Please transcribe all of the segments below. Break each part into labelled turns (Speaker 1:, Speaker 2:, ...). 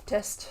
Speaker 1: Test.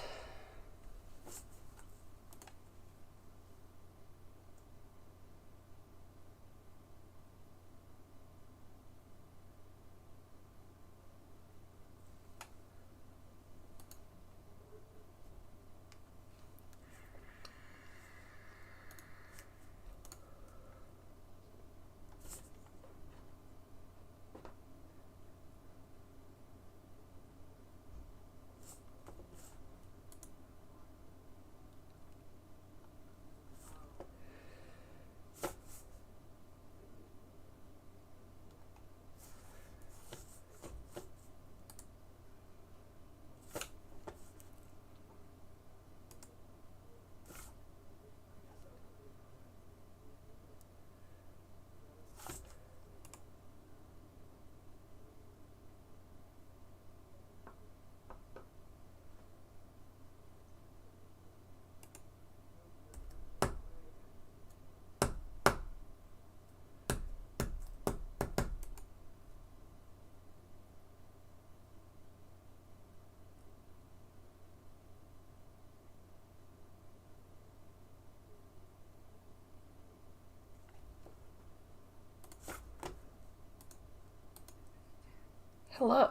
Speaker 1: Hello.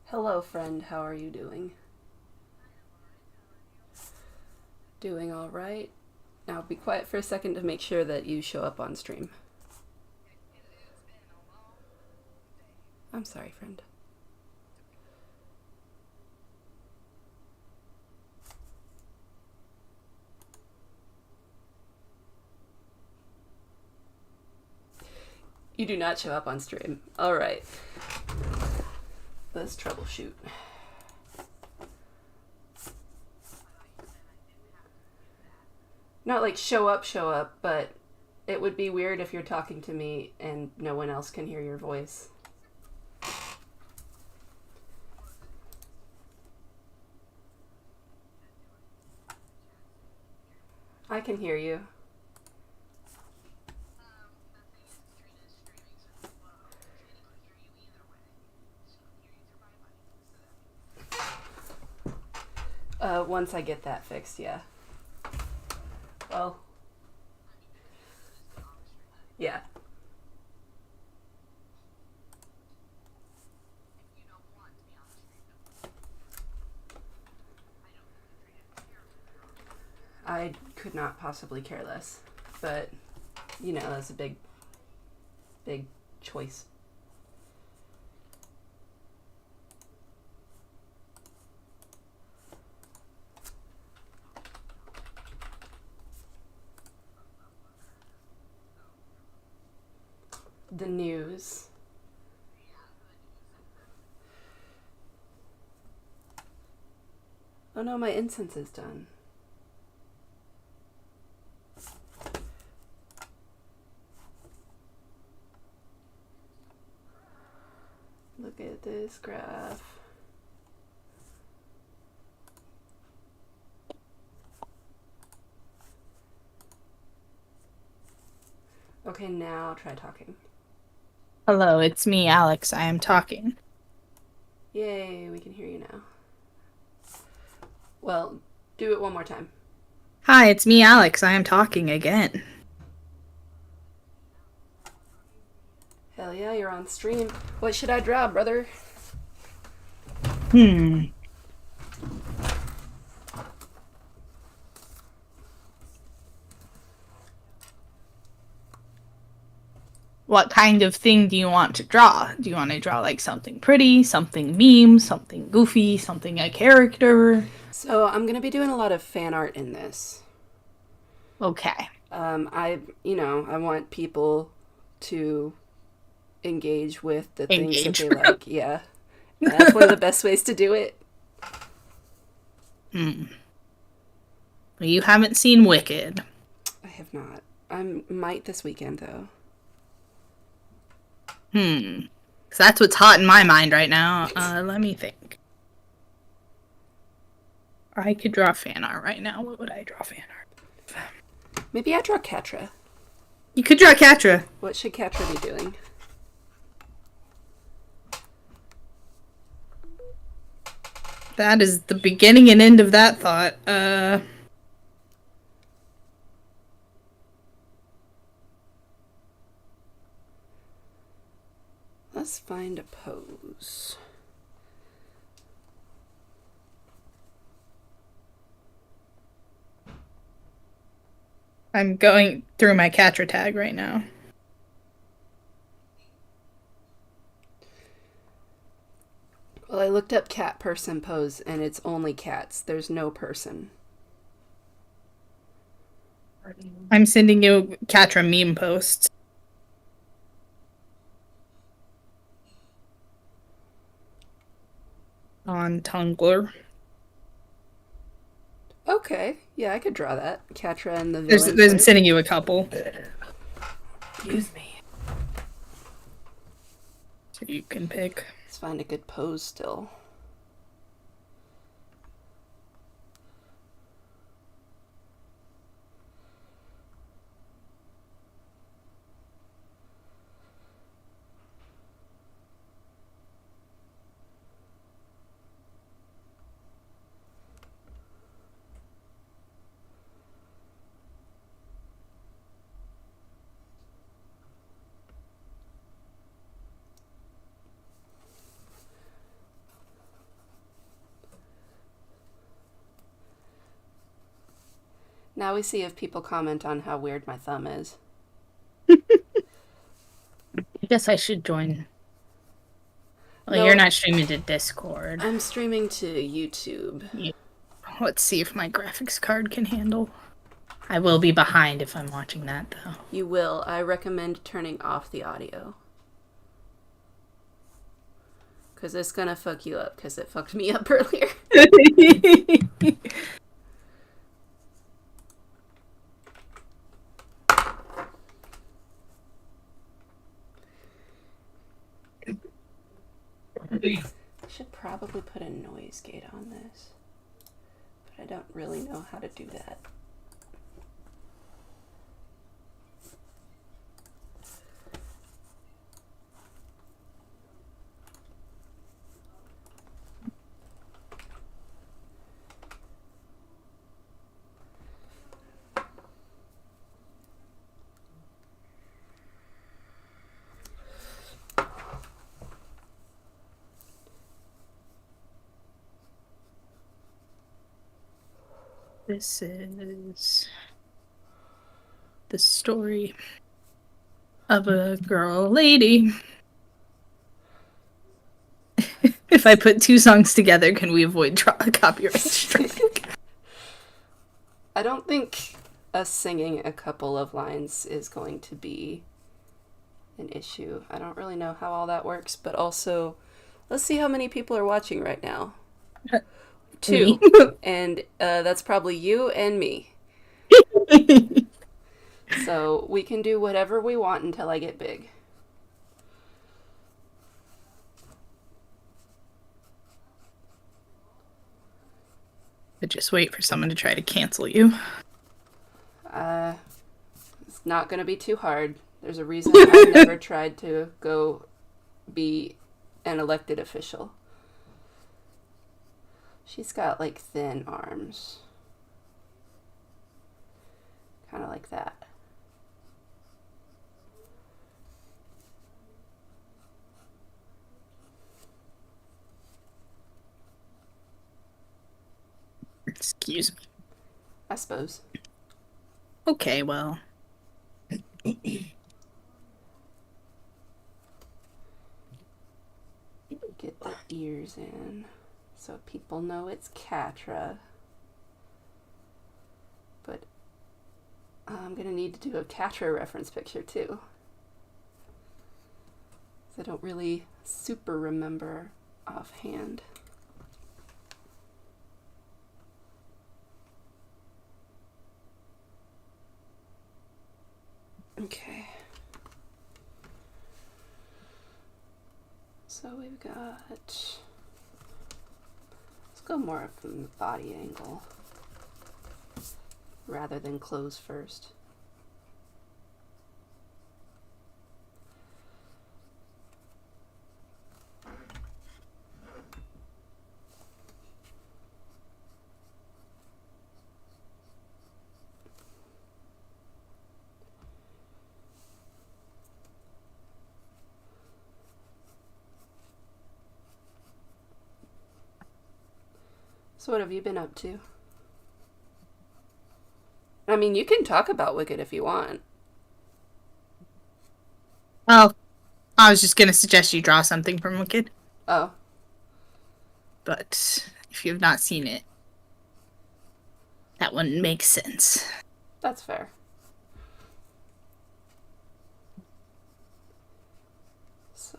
Speaker 1: Hello, friend. How are you doing? Doing all right. Now be quiet for a second to make sure that you show up on stream. I'm sorry, friend. You do not show up on stream. All right. Let's troubleshoot. Not like show up, but it would be weird if you're talking to me and no one else can hear your voice. I can hear you. Once I get that fixed, yeah. Well, yeah. I could not possibly care less, but you know, that's a big choice. The news. Oh no, my incense is done. Look at this graph. Okay, now try talking.
Speaker 2: Hello, it's me, Alex. I am talking.
Speaker 1: Yay, we can hear you now. Well, do it one more time.
Speaker 2: Hi, it's me, Alex. I am talking again.
Speaker 1: Hell yeah, you're on stream. What should I draw, brother?
Speaker 2: Hmm. What kind of thing do you want to draw? Do you want to draw like something pretty, something meme, something goofy, something a character?
Speaker 1: So I'm gonna be doing a lot of fan art in this.
Speaker 2: Okay.
Speaker 1: I want people to engage with the things that
Speaker 2: Engage.
Speaker 1: they like. Yeah. And that's one of the best ways to do it.
Speaker 2: Hmm. You haven't seen Wicked.
Speaker 1: I have not. I might this weekend, though.
Speaker 2: Hmm. 'Cause that's what's hot in my mind right now. Let me think. I could draw fan art right now. What would I draw fan art?
Speaker 1: Maybe I draw Catra.
Speaker 2: You could draw Catra.
Speaker 1: What should Catra be doing?
Speaker 2: That is the beginning and end of that thought.
Speaker 1: Let's find a pose.
Speaker 2: I'm going through my Catra tag right now.
Speaker 1: Well, I looked up cat person pose, and it's only cats. There's no person.
Speaker 2: I'm sending you Catra meme posts. On Tumblr.
Speaker 1: Okay, yeah, I could draw that. Catra and the villain.
Speaker 2: I'm sending you a couple.
Speaker 1: Excuse me.
Speaker 2: So you can pick.
Speaker 1: Let's find a good pose still. Now we see if people comment on how weird my thumb is.
Speaker 2: I guess I should join. Well, no, you're not streaming to Discord.
Speaker 1: I'm streaming to YouTube.
Speaker 2: Yeah. Let's see if my graphics card can handle. I will be behind if I'm watching that, though.
Speaker 1: You will. I recommend turning off the audio. Because it's gonna fuck you up, because it fucked me up earlier. I should probably put a noise gate on this, but I don't really know how to do that.
Speaker 2: This is the story of a girl lady. If I put two songs together, can we avoid a copyright strike?
Speaker 1: I don't think us singing a couple of lines is going to be an issue. I don't really know how all that works, but also, let's see how many people are watching right now. 2. And that's probably you and me. So we can do whatever we want until I get big.
Speaker 2: But just wait for someone to try to cancel you.
Speaker 1: It's not going to be too hard. There's a reason I've never tried to go be an elected official. She's got, like, thin arms. Kind of like that.
Speaker 2: Excuse me.
Speaker 1: I suppose.
Speaker 2: Okay, well.
Speaker 1: Get the ears in so people know it's Catra. But I'm going to need to do a Catra reference picture too. I don't really super remember offhand. Okay. So we've got, let's go more from the body angle rather than clothes first. So what have you been up to? I mean, you can talk about Wicked if you want.
Speaker 2: Oh, I was just gonna suggest you draw something from Wicked,
Speaker 1: Oh,
Speaker 2: but if you've not seen it, that one makes sense.
Speaker 1: that's fair. So,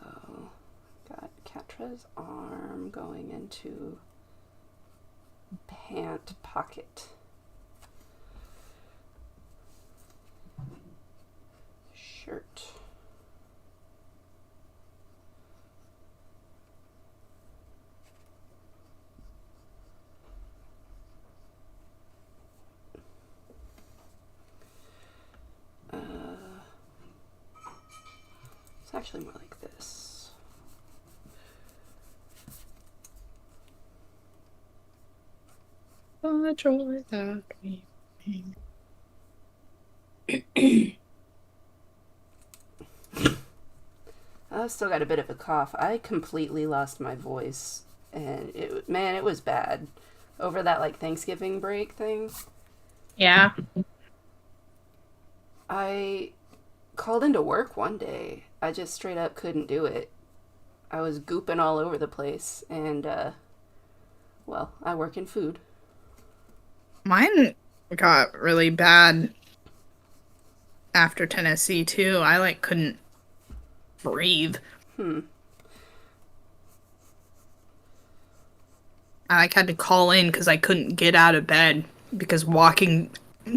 Speaker 1: got Catra's arm going into pant pocket. Shirt. It's actually more like this. I've still got a bit of a cough. I completely lost my voice, and it was bad over that like Thanksgiving break thing.
Speaker 2: Yeah.
Speaker 1: I called into work one day. I just straight up couldn't do it. I was gooping all over the place, and well, I work in food.
Speaker 2: Mine got really bad after Tennessee too. I like couldn't breathe.
Speaker 1: Hmm.
Speaker 2: I like had to call in because I couldn't get out of bed because walking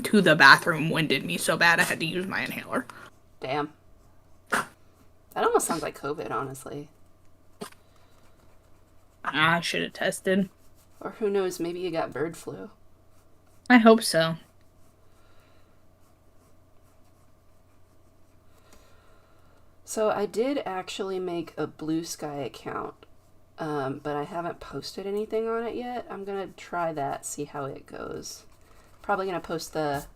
Speaker 2: to the bathroom winded me so bad I had to use my inhaler.
Speaker 1: Damn. That almost sounds like COVID, honestly.
Speaker 2: I should have tested.
Speaker 1: Or who knows, maybe you got bird flu.
Speaker 2: I hope so.
Speaker 1: So I did actually make a Blue Sky account, but I haven't posted anything on it yet. I'm gonna try that, see how it goes. Probably gonna post the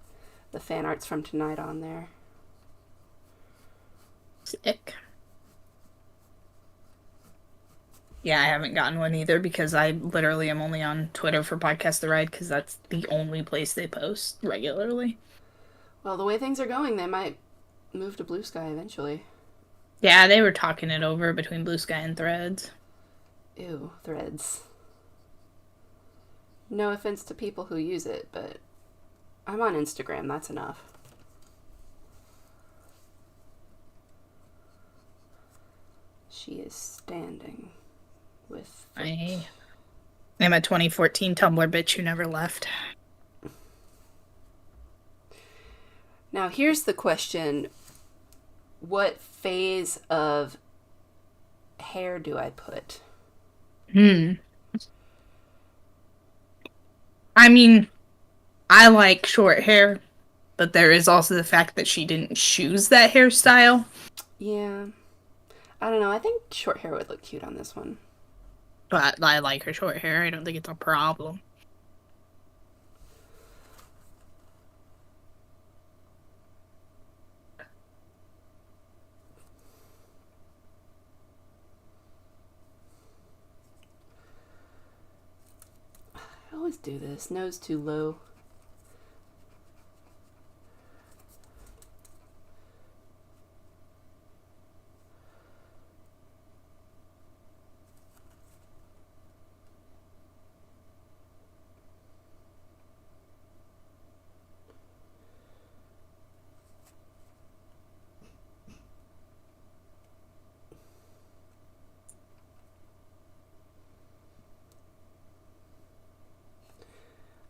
Speaker 1: fan arts from tonight on there.
Speaker 2: Sick. Yeah, I haven't gotten one either because I literally am only on Twitter for Podcast The Ride because that's the only place they post regularly.
Speaker 1: Well, the way things are going, they might move to Blue Sky eventually.
Speaker 2: Yeah, they were talking it over between Blue Sky and Threads.
Speaker 1: Ew, Threads. No offense to people who use it, but I'm on Instagram, that's enough. She is standing with foot.
Speaker 2: I'm a 2014 Tumblr bitch who never left.
Speaker 1: Now, here's the question. What phase of hair do I put?
Speaker 2: I mean, I like short hair, but there is also the fact that she didn't choose that hairstyle.
Speaker 1: Yeah. I don't know. I think short hair would look cute on this one.
Speaker 2: But I like her short hair. I don't think it's a problem.
Speaker 1: I always do this. Nose too low.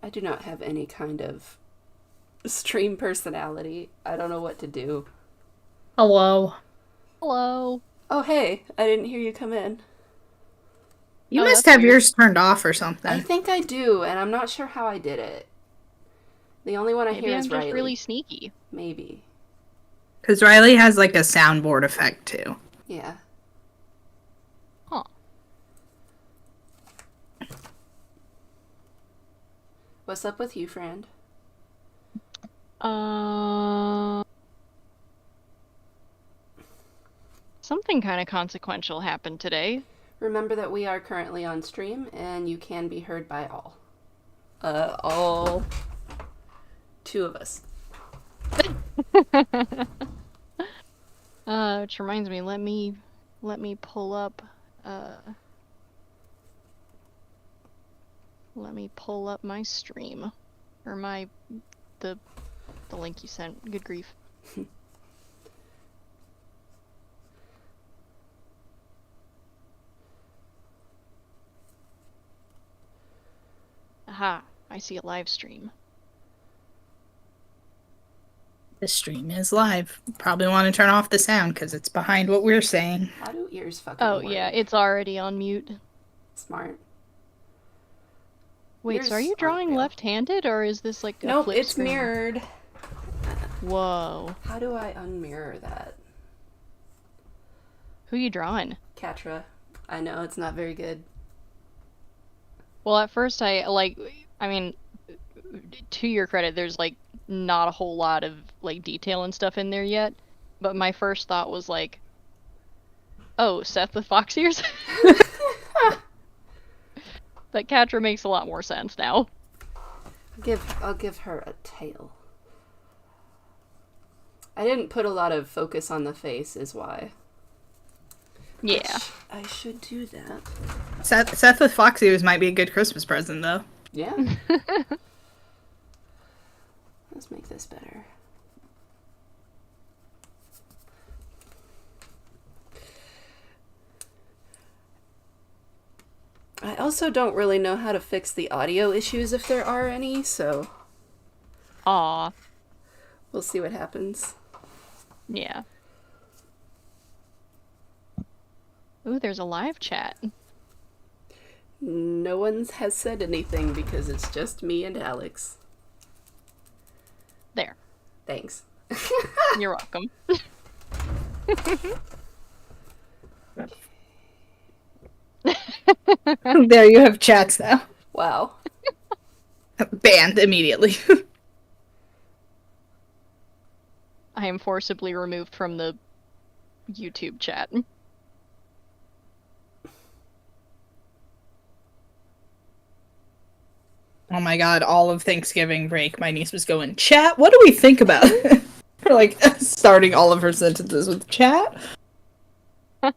Speaker 1: I do not have any kind of stream personality. I don't know what to do.
Speaker 2: Hello.
Speaker 3: Hello.
Speaker 1: Oh, hey. I didn't hear you come in.
Speaker 2: You
Speaker 3: Oh,
Speaker 2: must
Speaker 3: that's
Speaker 2: have
Speaker 3: weird.
Speaker 2: yours turned off or
Speaker 1: I
Speaker 2: something.
Speaker 1: think I do, and I'm not sure how I did it. The only one I
Speaker 3: Maybe
Speaker 1: hear
Speaker 3: I'm
Speaker 1: is
Speaker 3: just
Speaker 1: Riley.
Speaker 3: really sneaky.
Speaker 1: Maybe.
Speaker 2: Because Riley has like a soundboard effect too.
Speaker 1: Yeah.
Speaker 3: Huh.
Speaker 1: What's up with you, friend?
Speaker 3: Something kind of consequential happened today.
Speaker 1: Remember that we are currently on stream, and you can be heard by all. All two of us.
Speaker 3: Which reminds me, let me pull up my stream. Or the link you sent. Good grief. Aha, I see a live stream.
Speaker 2: The stream is live. Probably want to turn off the sound because it's behind what we're saying.
Speaker 1: How do ears fucking
Speaker 3: Oh
Speaker 1: work?
Speaker 3: yeah, it's already on mute.
Speaker 1: Smart.
Speaker 3: Wait, so are
Speaker 1: Ears
Speaker 3: you
Speaker 1: aren't
Speaker 3: drawing
Speaker 1: real.
Speaker 3: left-handed or is this like a
Speaker 1: Nope,
Speaker 3: flip
Speaker 1: it's
Speaker 3: screen?
Speaker 1: mirrored.
Speaker 3: Whoa.
Speaker 1: How do I unmirror that?
Speaker 3: Who you drawing?
Speaker 1: Katra. I know, it's not very good.
Speaker 3: Well, at first I mean, to your credit, there's like not a whole lot of like detail and stuff in there yet, but my first thought was like, oh, Seth with fox ears? But Katra makes a lot more sense now.
Speaker 1: I'll give her a tail. I didn't put a lot of focus on the face, is why.
Speaker 3: Yeah.
Speaker 1: I should do that.
Speaker 2: Seth with fox ears might be a good Christmas present, though.
Speaker 1: Yeah. Let's make this better. I also don't really know how to fix the audio issues if there are any, so
Speaker 3: Aw.
Speaker 1: we'll see what happens.
Speaker 3: Yeah. Ooh, there's a live chat.
Speaker 1: No one has said anything because it's just me and Alex.
Speaker 3: There.
Speaker 1: Thanks.
Speaker 3: You're welcome.
Speaker 2: There you have chats now.
Speaker 1: Wow.
Speaker 2: Banned immediately.
Speaker 3: I am forcibly removed from the YouTube chat.
Speaker 2: Oh my god, all of Thanksgiving break, my niece was going, chat, what do we think about it? Like, starting all of her sentences with chat.
Speaker 3: How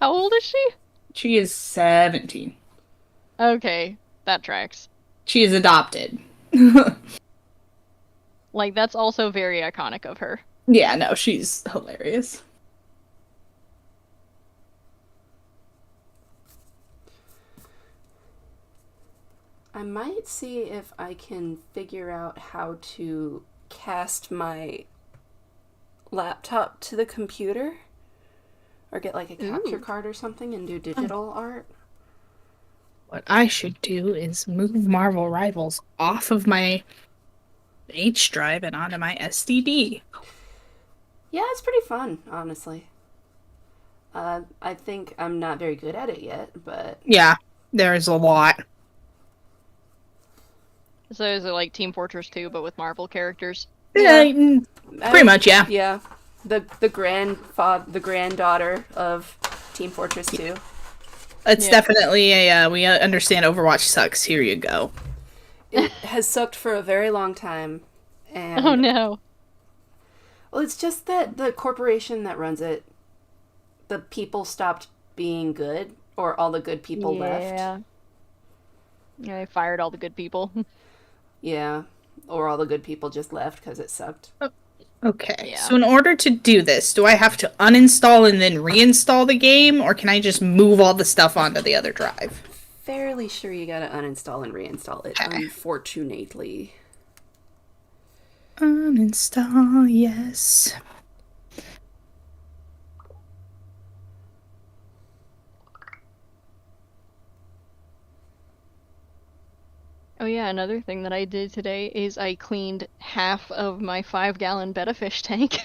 Speaker 3: old is she?
Speaker 2: She is 17.
Speaker 3: Okay, that tracks.
Speaker 2: She is adopted.
Speaker 3: Like, that's also very iconic of her.
Speaker 2: Yeah, no, she's hilarious.
Speaker 1: I might see if I can figure out how to cast my laptop to the computer or get like a capture
Speaker 3: Ooh.
Speaker 1: card or something and do digital art.
Speaker 2: What I should do is move Marvel Rivals off of my H drive and onto my SDD.
Speaker 1: Yeah, it's pretty fun, honestly. I think I'm not very good at it yet, but
Speaker 2: Yeah, there's a lot.
Speaker 3: So is it like Team Fortress 2, but with Marvel characters?
Speaker 2: Yeah, pretty much, yeah.
Speaker 1: Yeah, the granddaughter of Team Fortress 2.
Speaker 2: It's
Speaker 3: Yeah.
Speaker 2: definitely a, we understand Overwatch sucks, here you go.
Speaker 1: It has sucked for a very long time, and
Speaker 3: Oh no.
Speaker 1: well, it's just that the corporation that runs it, the people stopped being good, or all the good people left.
Speaker 3: Yeah, they fired all the good people.
Speaker 1: Yeah, or all the good people just left because it sucked.
Speaker 2: Okay,
Speaker 3: Yeah.
Speaker 2: so in order to do this, do I have to uninstall and then reinstall the game, or can I just move all the stuff onto the other drive?
Speaker 1: Fairly sure you gotta uninstall and reinstall it,
Speaker 2: Okay.
Speaker 1: unfortunately.
Speaker 2: Uninstall, yes.
Speaker 3: Oh yeah, another thing that I did today is I cleaned half of my 5-gallon Betta Fish tank.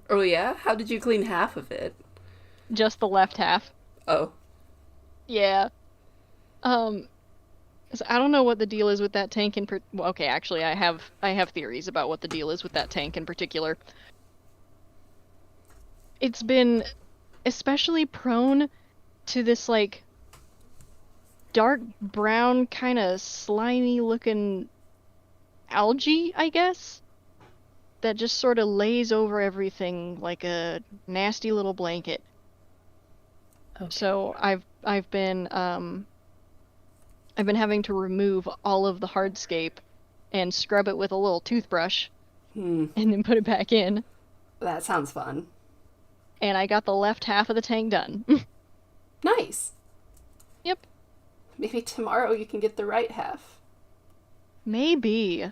Speaker 1: Oh yeah? How did you clean half of it?
Speaker 3: Just the left half.
Speaker 1: Oh.
Speaker 3: Yeah. So I don't know what the deal is with that tank in well, okay, actually I have theories about what the deal is with that tank in particular. It's been especially prone to this like dark brown, kind of slimy looking algae, I guess, that just sort of lays over everything like a nasty little blanket.
Speaker 2: Okay.
Speaker 3: So I've been having to remove all of the hardscape and scrub it with a little toothbrush
Speaker 1: Hmm.
Speaker 3: and then put it back in.
Speaker 1: That sounds fun.
Speaker 3: And I got the left half of the tank done.
Speaker 1: Nice.
Speaker 3: Yep.
Speaker 1: Maybe tomorrow you can get the right half.
Speaker 3: Maybe.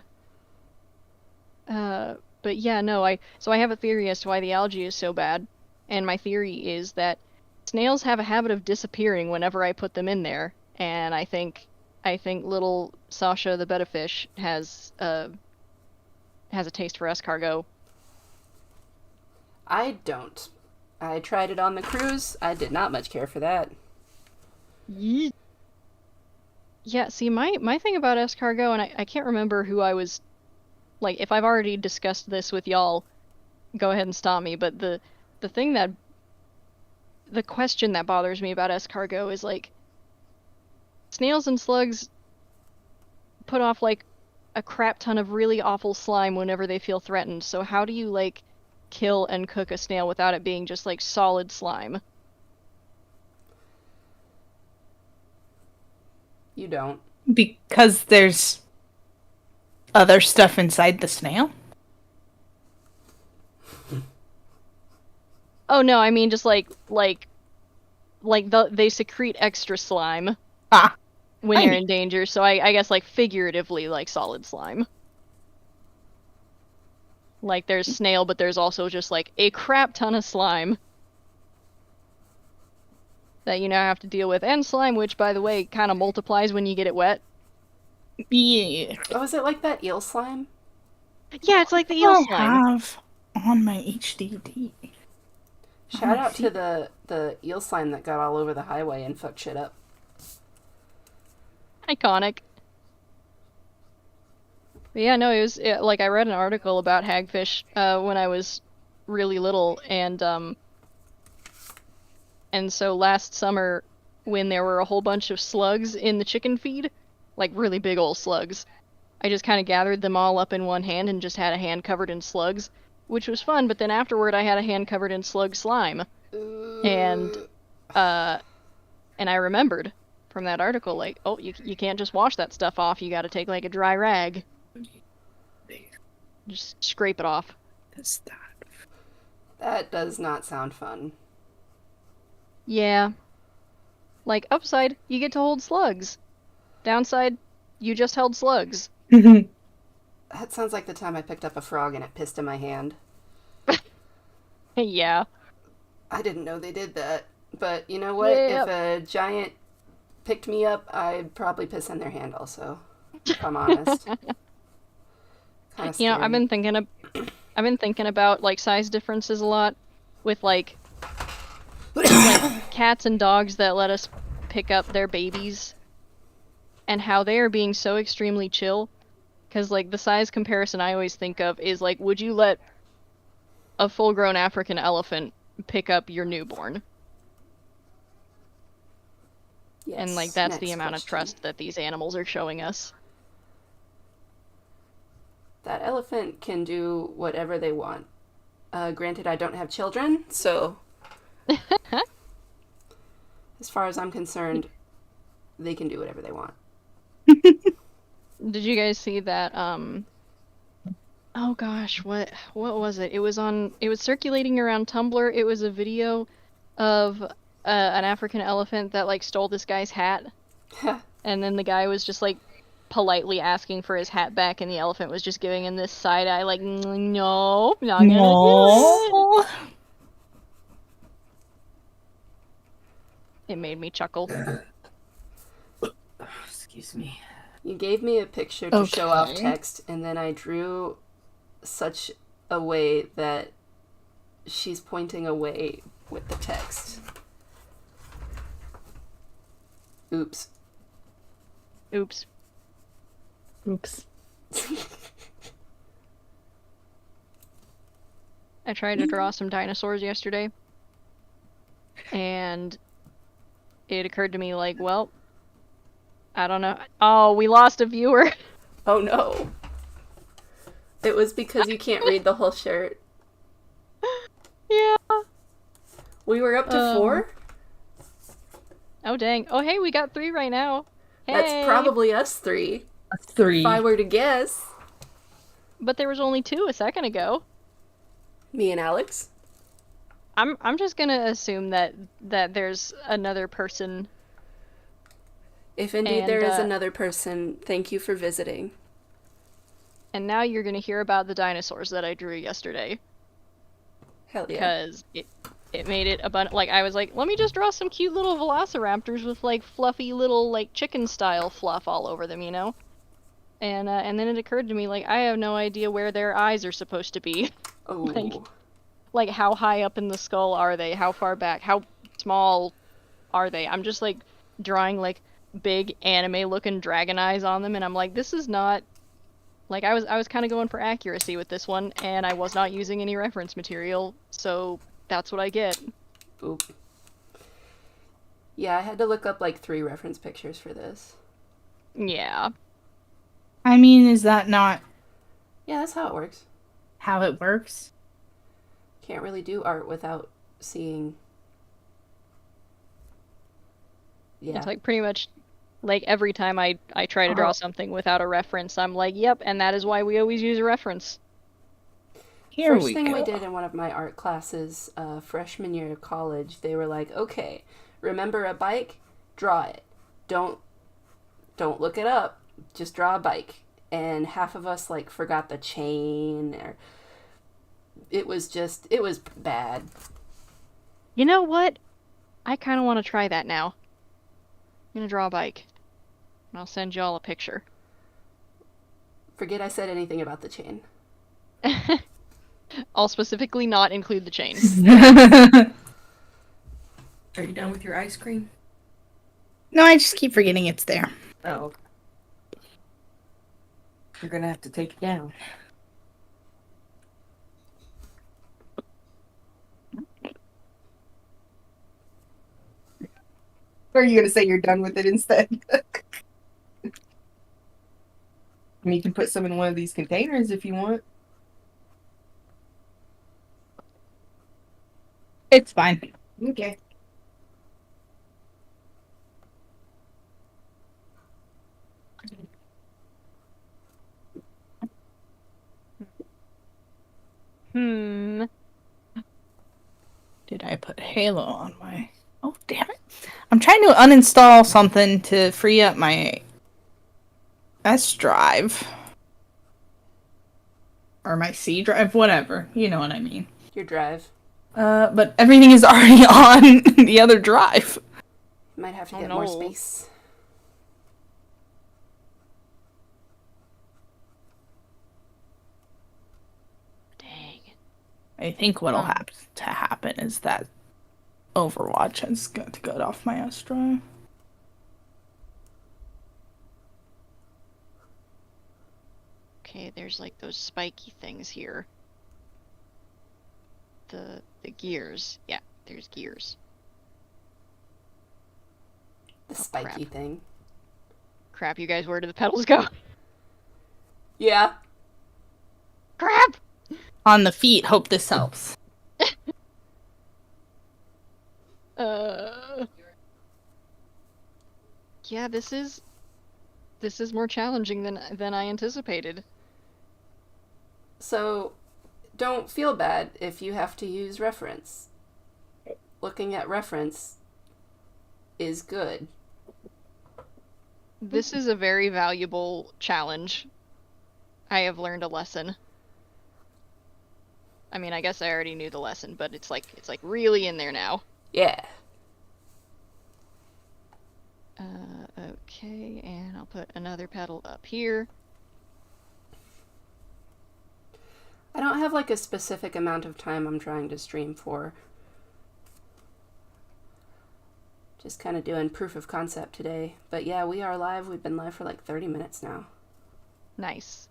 Speaker 3: But yeah, no, I have a theory as to why the algae is so bad, and my theory is that snails have a habit of disappearing whenever I put them in there, and I think little Sasha the betta fish has a taste for escargot.
Speaker 1: I don't. I tried it on the cruise. I did not much care for that.
Speaker 3: Yeet. Yeah, see, my thing about escargot, and I can't remember who I was, like, if I've already discussed this with y'all, go ahead and stop me, but the question that bothers me about escargot is, like, snails and slugs put off, like, a crap ton of really awful slime whenever they feel threatened, so how do you, like, kill and cook a snail without it being just, like, solid slime?
Speaker 1: You don't.
Speaker 2: Because there's other stuff inside the snail?
Speaker 3: Oh no, I mean just they secrete extra slime
Speaker 2: Ah,
Speaker 3: when
Speaker 2: I
Speaker 3: you're
Speaker 2: mean-
Speaker 3: in danger, so I guess like figuratively like solid slime. Like there's snail, but there's also just like a crap ton of slime that you now have to deal with, and slime, which by the way kind of multiplies when you get it wet.
Speaker 2: yeah.
Speaker 1: Oh, is it like that eel slime?
Speaker 3: Yeah, it's like the eel
Speaker 2: I
Speaker 3: slime.
Speaker 2: have on my HDD.
Speaker 1: Shout out to the eel slime that got all over the highway and fucked shit up.
Speaker 3: Iconic. But yeah, no, like I read an article about hagfish when I was really little, and so last summer when there were a whole bunch of slugs in the chicken feed, like really big old slugs, I just kind of gathered them all up in one hand and just had a hand covered in slugs, which was fun, but then afterward I had a hand covered in slug slime. And I remembered from that article, like, oh, you can't just wash that stuff off, you gotta take like a dry rag. Just scrape it off.
Speaker 2: Is that?
Speaker 1: That does not sound fun.
Speaker 3: Yeah. Like, upside, you get to hold slugs. Downside, you just held slugs.
Speaker 1: That sounds like the time I picked up a frog and it pissed in my hand.
Speaker 3: Yeah.
Speaker 1: I didn't know they did that. But you know what?
Speaker 3: Yep.
Speaker 1: If a giant picked me up, I'd probably piss in their hand also. If I'm honest. Kinda
Speaker 3: You know,
Speaker 1: scary.
Speaker 3: I've been thinking about like size differences a lot with like cats and dogs that let us pick up their babies and how they are being so extremely chill. Because like the size comparison I always think of is like, would you let a full-grown African elephant pick up your newborn?
Speaker 1: Yes,
Speaker 3: And like that's the
Speaker 1: next
Speaker 3: amount of
Speaker 1: question.
Speaker 3: trust that these animals are showing us.
Speaker 1: That elephant can do whatever they want. Granted, I don't have children, so as far as I'm concerned, they can do whatever they want.
Speaker 3: Did you guys see that oh gosh, what was it? It was circulating around Tumblr. It was a video of an African elephant that like stole this guy's hat, and then the guy was just like politely asking for his hat back, and the elephant was just giving him this side eye like, no, not gonna do it.
Speaker 2: No.
Speaker 3: It made me chuckle.
Speaker 2: Excuse me.
Speaker 1: You gave me a picture to show off
Speaker 2: Okay.
Speaker 1: text, and then I drew such a way that she's pointing away with the text. Oops.
Speaker 3: Oops.
Speaker 2: Oops.
Speaker 3: I tried to draw some dinosaurs yesterday, and it occurred to me like, well, I don't know. Oh, we lost a viewer.
Speaker 1: Oh no. It was because you can't read the whole shirt.
Speaker 3: Yeah.
Speaker 1: We were up to 4?
Speaker 3: Oh dang. Oh hey, we got 3 right now. Hey.
Speaker 1: That's probably us 3.
Speaker 2: A 3.
Speaker 1: If I were to guess.
Speaker 3: But there was only 2 a second ago.
Speaker 1: Me and Alex?
Speaker 3: I'm just gonna assume that there's another person.
Speaker 1: If indeed
Speaker 3: And,
Speaker 1: there is another person, thank you for visiting.
Speaker 3: And now you're gonna hear about the dinosaurs that I drew yesterday.
Speaker 1: Hell yeah.
Speaker 3: Because it made it like I was like, let me just draw some cute little velociraptors with like fluffy little like chicken style fluff all over them, you know? And then it occurred to me like I have no idea where their eyes are supposed to be.
Speaker 1: Oh.
Speaker 3: Like how high up in the skull are they? How far back? How small are they? I'm just like drawing like big anime looking dragon eyes on them and I'm like, this is not like I was kind of going for accuracy with this one and I was not using any reference material, so that's what I get.
Speaker 1: Oop. Yeah, I had to look up like 3 reference pictures for this.
Speaker 3: Yeah.
Speaker 2: I mean, is that not
Speaker 1: Yeah, that's how it works.
Speaker 2: how it works?
Speaker 1: Can't really do art without seeing. Yeah.
Speaker 3: It's like pretty much like every time I try to draw something without a reference, I'm like, yep, and that is why we always use a reference.
Speaker 2: Here
Speaker 1: First
Speaker 2: we
Speaker 1: thing
Speaker 2: go.
Speaker 1: we did in one of my art classes, freshman year of college, they were like, okay, remember a bike? Draw it. Don't look it up. Just draw a bike. And half of us like forgot the chain, or it was bad.
Speaker 3: You know what? I kind of want to try that now. I'm gonna draw a bike. And I'll send y'all a picture.
Speaker 1: Forget I said anything about the chain.
Speaker 3: I'll specifically not include the chain.
Speaker 4: Are you done with your ice cream?
Speaker 2: No, I just keep forgetting it's there.
Speaker 4: Oh. You're gonna have to take it down. Or are you gonna say you're done with it instead? I mean, you can put some in one of these containers if you want.
Speaker 2: It's fine.
Speaker 4: Okay.
Speaker 3: Hmm.
Speaker 2: Did I put Halo on my... Oh, damn it. I'm trying to uninstall something to free up my S drive. Or my C drive, whatever. You know what I mean.
Speaker 1: Your drive.
Speaker 2: But everything is already on the other drive.
Speaker 1: You might have to
Speaker 3: Oh,
Speaker 1: get more
Speaker 3: no.
Speaker 1: space.
Speaker 3: Dang.
Speaker 2: I think what'll happen is that Overwatch has got to get off my S drive.
Speaker 3: Okay, there's like those spiky things here. The gears. Yeah, there's gears.
Speaker 1: The
Speaker 3: Oh,
Speaker 1: spiky
Speaker 3: crap.
Speaker 1: thing.
Speaker 3: Crap, you guys, where did the pedals go?
Speaker 1: Yeah.
Speaker 3: Crap!
Speaker 2: On the feet, hope this helps.
Speaker 3: Yeah, this is more challenging than I anticipated.
Speaker 1: So, don't feel bad if you have to use reference. Looking at reference is good.
Speaker 3: This is a very valuable challenge. I have learned a lesson. I mean, I guess I already knew the lesson, but it's like really in there now.
Speaker 1: Yeah.
Speaker 3: Okay, and I'll put another pedal up here.
Speaker 1: I don't have like a specific amount of time I'm trying to stream for. Just kind of doing proof of concept today. But yeah, we are live. We've been live for like 30 minutes now.
Speaker 3: Nice.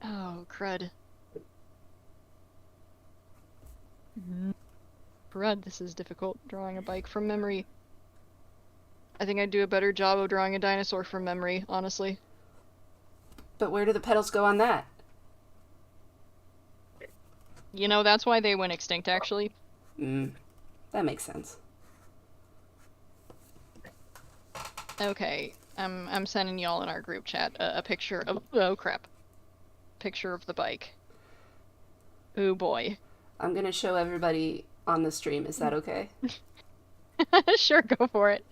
Speaker 3: Oh, crud. Crud, this is difficult, drawing a bike from memory. I think I'd do a better job of drawing a dinosaur from memory, honestly.
Speaker 1: But where do the petals go on that?
Speaker 3: You know, that's why they went extinct, actually.
Speaker 1: That makes sense.
Speaker 3: Okay, I'm sending y'all in our group chat a picture of... Oh, crap. Picture of the bike. Oh, boy.
Speaker 1: I'm gonna show everybody on the stream. Is that okay?
Speaker 3: Sure, go for it.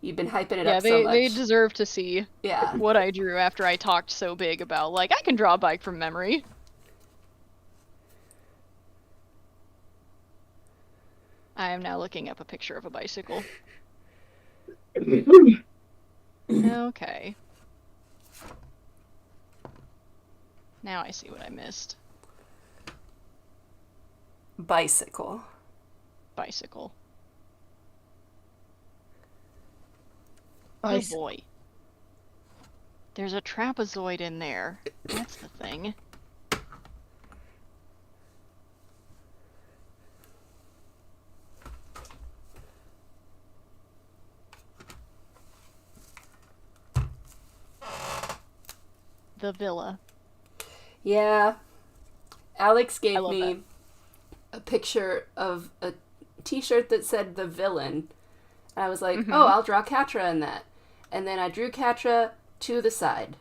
Speaker 1: You've been hyping it
Speaker 3: Yeah,
Speaker 1: up so much.
Speaker 3: they deserve to see
Speaker 1: Yeah.
Speaker 3: what I drew after I talked so big about, like, I can draw a bike from memory. I am now looking up a picture of a bicycle. Okay. Now I see what I missed.
Speaker 1: Bicycle.
Speaker 3: Bicycle.
Speaker 2: Bicycle.
Speaker 3: Oh boy. There's a trapezoid in there. That's the thing. The villa.
Speaker 1: Yeah. Alex gave
Speaker 3: love
Speaker 1: me a picture of a t-shirt that said the villain. And I was like, oh, I'll draw Catra in that. And then I drew Catra to the side.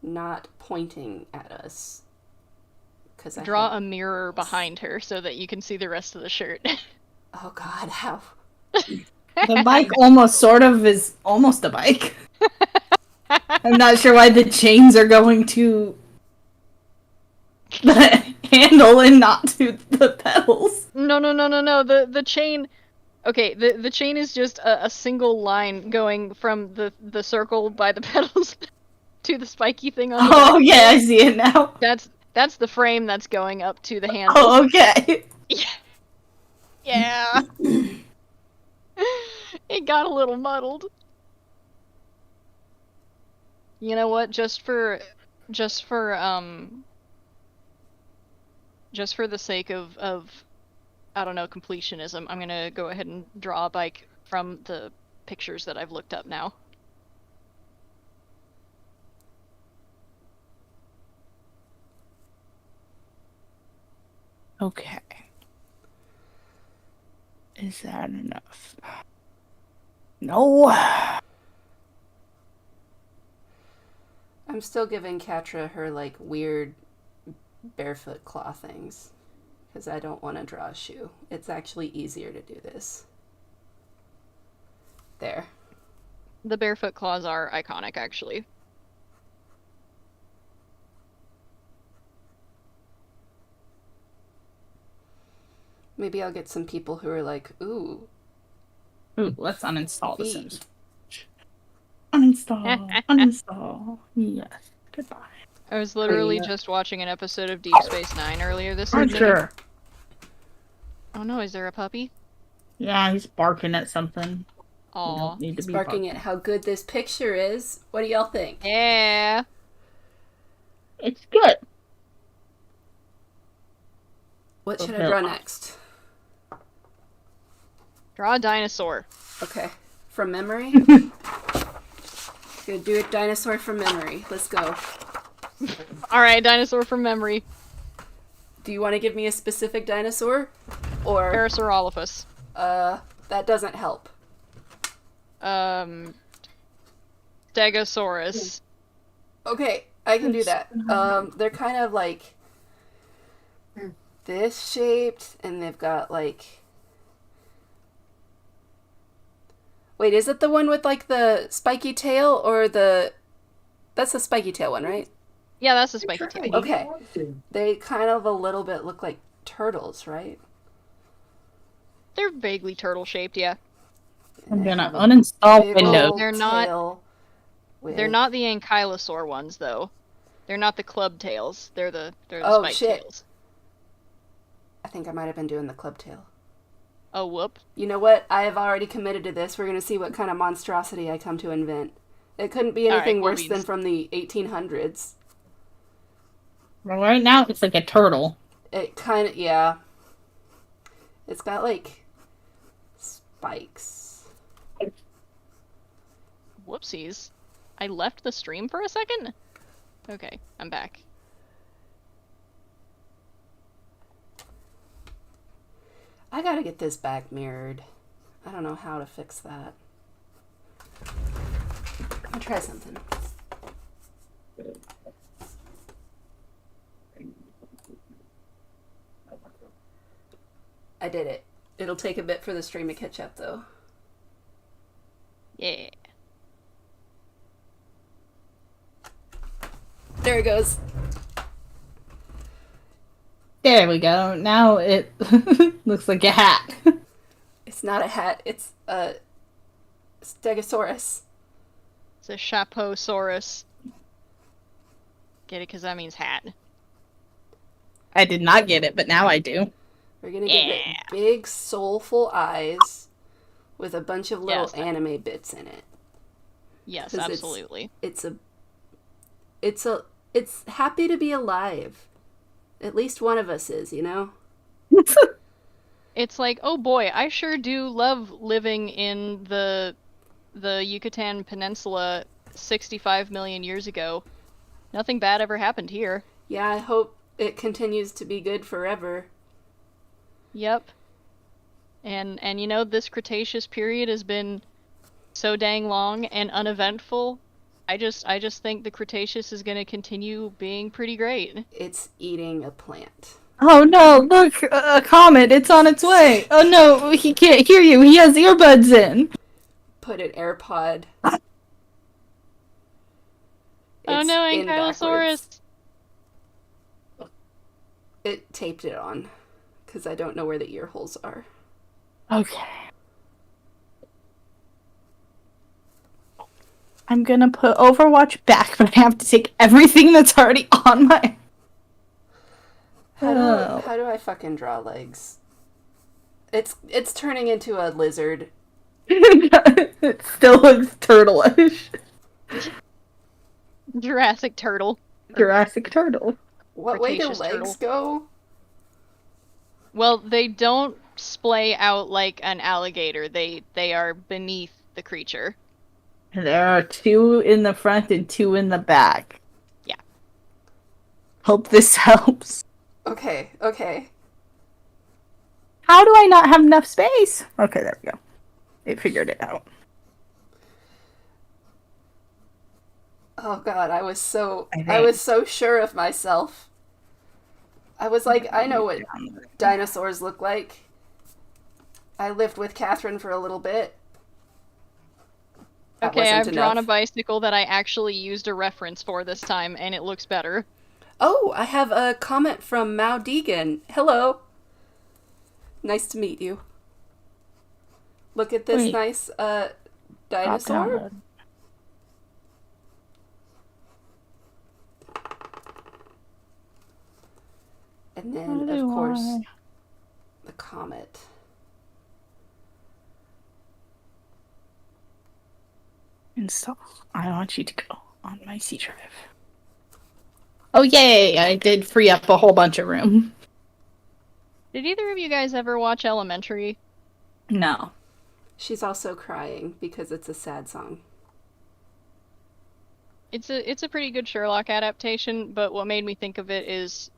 Speaker 1: Not pointing at us. 'Cause I
Speaker 3: Draw
Speaker 1: had-
Speaker 3: a mirror behind her so that you can see the rest of the shirt.
Speaker 1: Oh god, how?
Speaker 2: The bike almost sort of is almost a bike. I'm not sure why the chains are going to the handle and not to the pedals.
Speaker 3: No. The chain. Okay, the chain is just a single line going from the circle by the pedals to the spiky thing on the
Speaker 2: Oh
Speaker 3: back.
Speaker 2: yeah, I see it now.
Speaker 3: That's the frame that's going up to the handle.
Speaker 2: Oh, okay.
Speaker 3: Yeah. It got a little muddled. You know what? Just for the sake of I don't know, completionism, I'm gonna go ahead and draw a bike from the pictures that I've looked up now.
Speaker 2: Okay. Is that enough? No.
Speaker 1: I'm still giving Catra her, like, weird barefoot claw things. Because I don't want to draw a shoe. It's actually easier to do this. There.
Speaker 3: The barefoot claws are iconic, actually.
Speaker 1: Maybe I'll get some people who are like, ooh,
Speaker 2: Ooh, let's uninstall The
Speaker 1: V.
Speaker 2: Sims. Uninstall. Uninstall. Yes. Goodbye.
Speaker 3: I was literally
Speaker 4: Yeah.
Speaker 3: just watching an episode of Deep Space Nine earlier this evening.
Speaker 2: Archer.
Speaker 3: Oh no, is there a puppy?
Speaker 2: Yeah, he's barking at something. We
Speaker 3: Aw.
Speaker 2: don't need to
Speaker 1: he's
Speaker 2: be
Speaker 1: barking at how good this picture is. What do y'all think?
Speaker 3: Yeah.
Speaker 2: It's good.
Speaker 1: What should I
Speaker 2: Okay.
Speaker 1: draw next?
Speaker 3: Draw a dinosaur.
Speaker 1: Okay. From memory? Gonna do a dinosaur from memory. Let's go.
Speaker 3: Alright, dinosaur from memory.
Speaker 1: Do you want to give me a specific dinosaur? Or,
Speaker 3: Parasaurolophus.
Speaker 1: that doesn't help.
Speaker 3: Stegosaurus.
Speaker 1: Okay, I can do that. They're kind of like this shaped, and they've got like... Wait, is it the one with like the spiky tail, or the... That's the spiky tail one, right?
Speaker 3: Yeah, that's a spiky tail.
Speaker 1: Okay. They kind of a little bit look like turtles, right?
Speaker 3: They're vaguely turtle shaped, yeah.
Speaker 2: I'm gonna
Speaker 1: Have a
Speaker 2: uninstall
Speaker 1: big
Speaker 2: Windows.
Speaker 1: old
Speaker 3: They're not-
Speaker 1: tail with-
Speaker 3: They're not the ankylosaur ones though. They're not the club tails. They're the
Speaker 1: Oh,
Speaker 3: spike
Speaker 1: shit.
Speaker 3: tails.
Speaker 1: I think I might have been doing the club tail.
Speaker 3: Oh whoop.
Speaker 1: You know what? I have already committed to this. We're going to see what kind of monstrosity I come to invent. It couldn't be
Speaker 3: All right,
Speaker 1: anything
Speaker 3: cool
Speaker 1: worse than
Speaker 3: beans.
Speaker 1: from the 1800s.
Speaker 2: Well, right now it's like a turtle.
Speaker 1: It kind of, yeah. It's got like spikes.
Speaker 3: Whoopsies. I left the stream for a second? Okay, I'm back.
Speaker 1: I gotta get this back mirrored. I don't know how to fix that. I'll try something. I did it. It'll take a bit for the stream to catch up, though.
Speaker 3: Yeah.
Speaker 1: There it goes.
Speaker 2: There we go. Now it looks like a hat.
Speaker 1: It's not a hat. It's a Stegosaurus.
Speaker 3: It's a Chapeausaurus. Get it? Because that means hat.
Speaker 2: I did not get it, but now I do.
Speaker 1: We're gonna give it big, soulful eyes with a bunch of little
Speaker 3: Yes.
Speaker 1: anime bits in it.
Speaker 3: Yes,
Speaker 1: 'Cause
Speaker 3: absolutely.
Speaker 1: It's happy to be alive. At least one of us is, you know?
Speaker 3: It's like, oh boy, I sure do love living in the Yucatan Peninsula 65 million years ago. Nothing bad ever happened here.
Speaker 1: Yeah, I hope it continues to be good forever.
Speaker 3: Yep. And you know, this Cretaceous period has been so dang long and uneventful. I just think the Cretaceous is going to continue being pretty great.
Speaker 1: It's eating a plant.
Speaker 2: Oh no, look, a comet, it's on its way. Oh no, he can't hear you, he has earbuds in.
Speaker 1: Put an AirPod.
Speaker 3: Oh
Speaker 1: It's
Speaker 3: no,
Speaker 1: in backwards.
Speaker 3: Ankylosaurus!
Speaker 1: It taped it on, because I don't know where the ear holes are.
Speaker 2: Okay. I'm gonna put Overwatch back, but I have to take everything that's already on my... Oh.
Speaker 1: How do I fucking draw legs? It's turning into a lizard.
Speaker 2: It still looks turtle-ish.
Speaker 3: Jurassic Turtle.
Speaker 2: Jurassic Turtle.
Speaker 1: What way do
Speaker 3: Cretaceous
Speaker 1: legs go?
Speaker 3: Well, they don't splay out like an alligator. They are beneath the creature.
Speaker 2: There are 2 in the front and 2 in the back.
Speaker 3: Yeah.
Speaker 2: Hope this helps.
Speaker 1: Okay.
Speaker 2: How do I not have enough space? Okay, there we go. It figured it out.
Speaker 1: Oh god, I was so
Speaker 2: think-
Speaker 1: sure of myself. I was like, I know what dinosaurs look like. I lived with Catherine for a little bit. That
Speaker 3: Okay, I've
Speaker 1: wasn't
Speaker 3: drawn a
Speaker 1: enough.
Speaker 3: bicycle that I actually used a reference for this time, and it looks better.
Speaker 1: Oh, I have a comment from Mao Deegan. Hello. Nice to meet you. Look at this
Speaker 2: Wait.
Speaker 1: nice dinosaur. And then, of course, the comet.
Speaker 2: Install. I want you to go on my C drive. Oh yay! I did free up a whole bunch of room.
Speaker 3: Did either of you guys ever watch Elementary?
Speaker 2: No.
Speaker 1: She's also crying because it's a sad song.
Speaker 3: It's a pretty good Sherlock adaptation, but what made me think of it is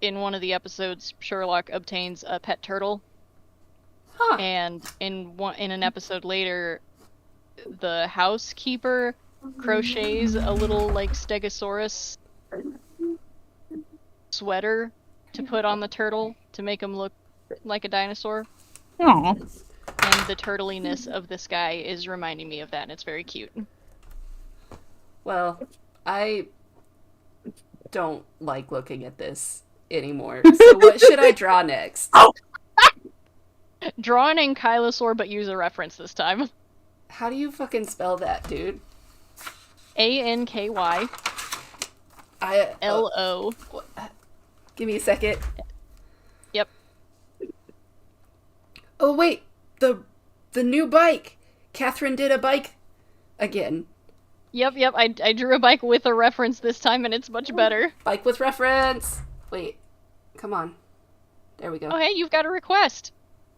Speaker 3: in one of the episodes Sherlock obtains a pet turtle,
Speaker 1: Huh.
Speaker 3: and in an episode later the housekeeper crochets a little like Stegosaurus sweater to put on the turtle to make him look like a dinosaur.
Speaker 2: Aw.
Speaker 3: And the turtliness of this guy is reminding me of that, and it's very cute.
Speaker 1: Well, I don't like looking at this anymore. So what should I draw next?
Speaker 3: Draw an Ankylosaur, but use a reference this time.
Speaker 1: How do you fucking spell that, dude?
Speaker 3: ANKYLO.
Speaker 1: Give me a second.
Speaker 3: Yep.
Speaker 1: Oh wait, the new bike. Catherine did a bike again.
Speaker 3: Yep. I drew a bike with a reference this time, and it's much better.
Speaker 1: Bike with reference. Wait. Come on. There we go.
Speaker 3: Oh, hey, you've got a request.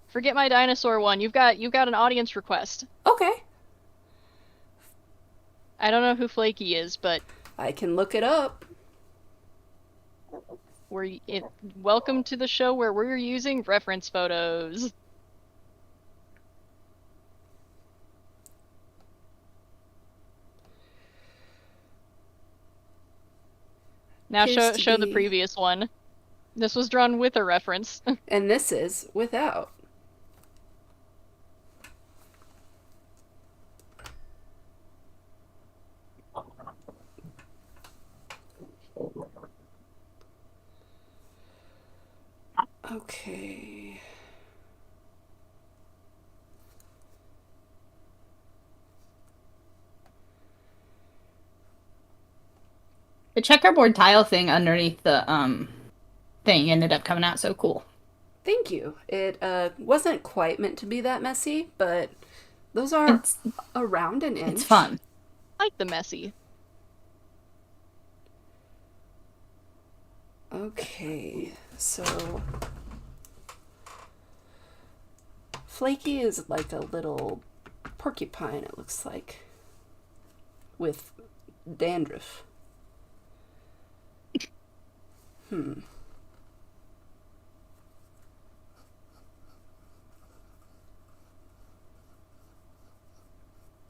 Speaker 3: Forget my dinosaur one. You've got an audience request.
Speaker 1: Okay.
Speaker 3: I don't know who Flaky is, but
Speaker 1: I can look it up.
Speaker 3: welcome to the show where we're using reference photos. Now
Speaker 1: Appears to
Speaker 3: show the
Speaker 1: be-
Speaker 3: previous one. This was drawn with a reference.
Speaker 1: And this is without. Okay.
Speaker 2: The checkerboard tile thing underneath the thing ended up coming out so cool.
Speaker 1: Thank you. It wasn't quite meant to be that messy, but those are
Speaker 2: It's
Speaker 1: around an inch.
Speaker 2: it's fun.
Speaker 3: I like the messy.
Speaker 1: Okay, so Flaky is like a little porcupine, it looks like, with dandruff.
Speaker 3: You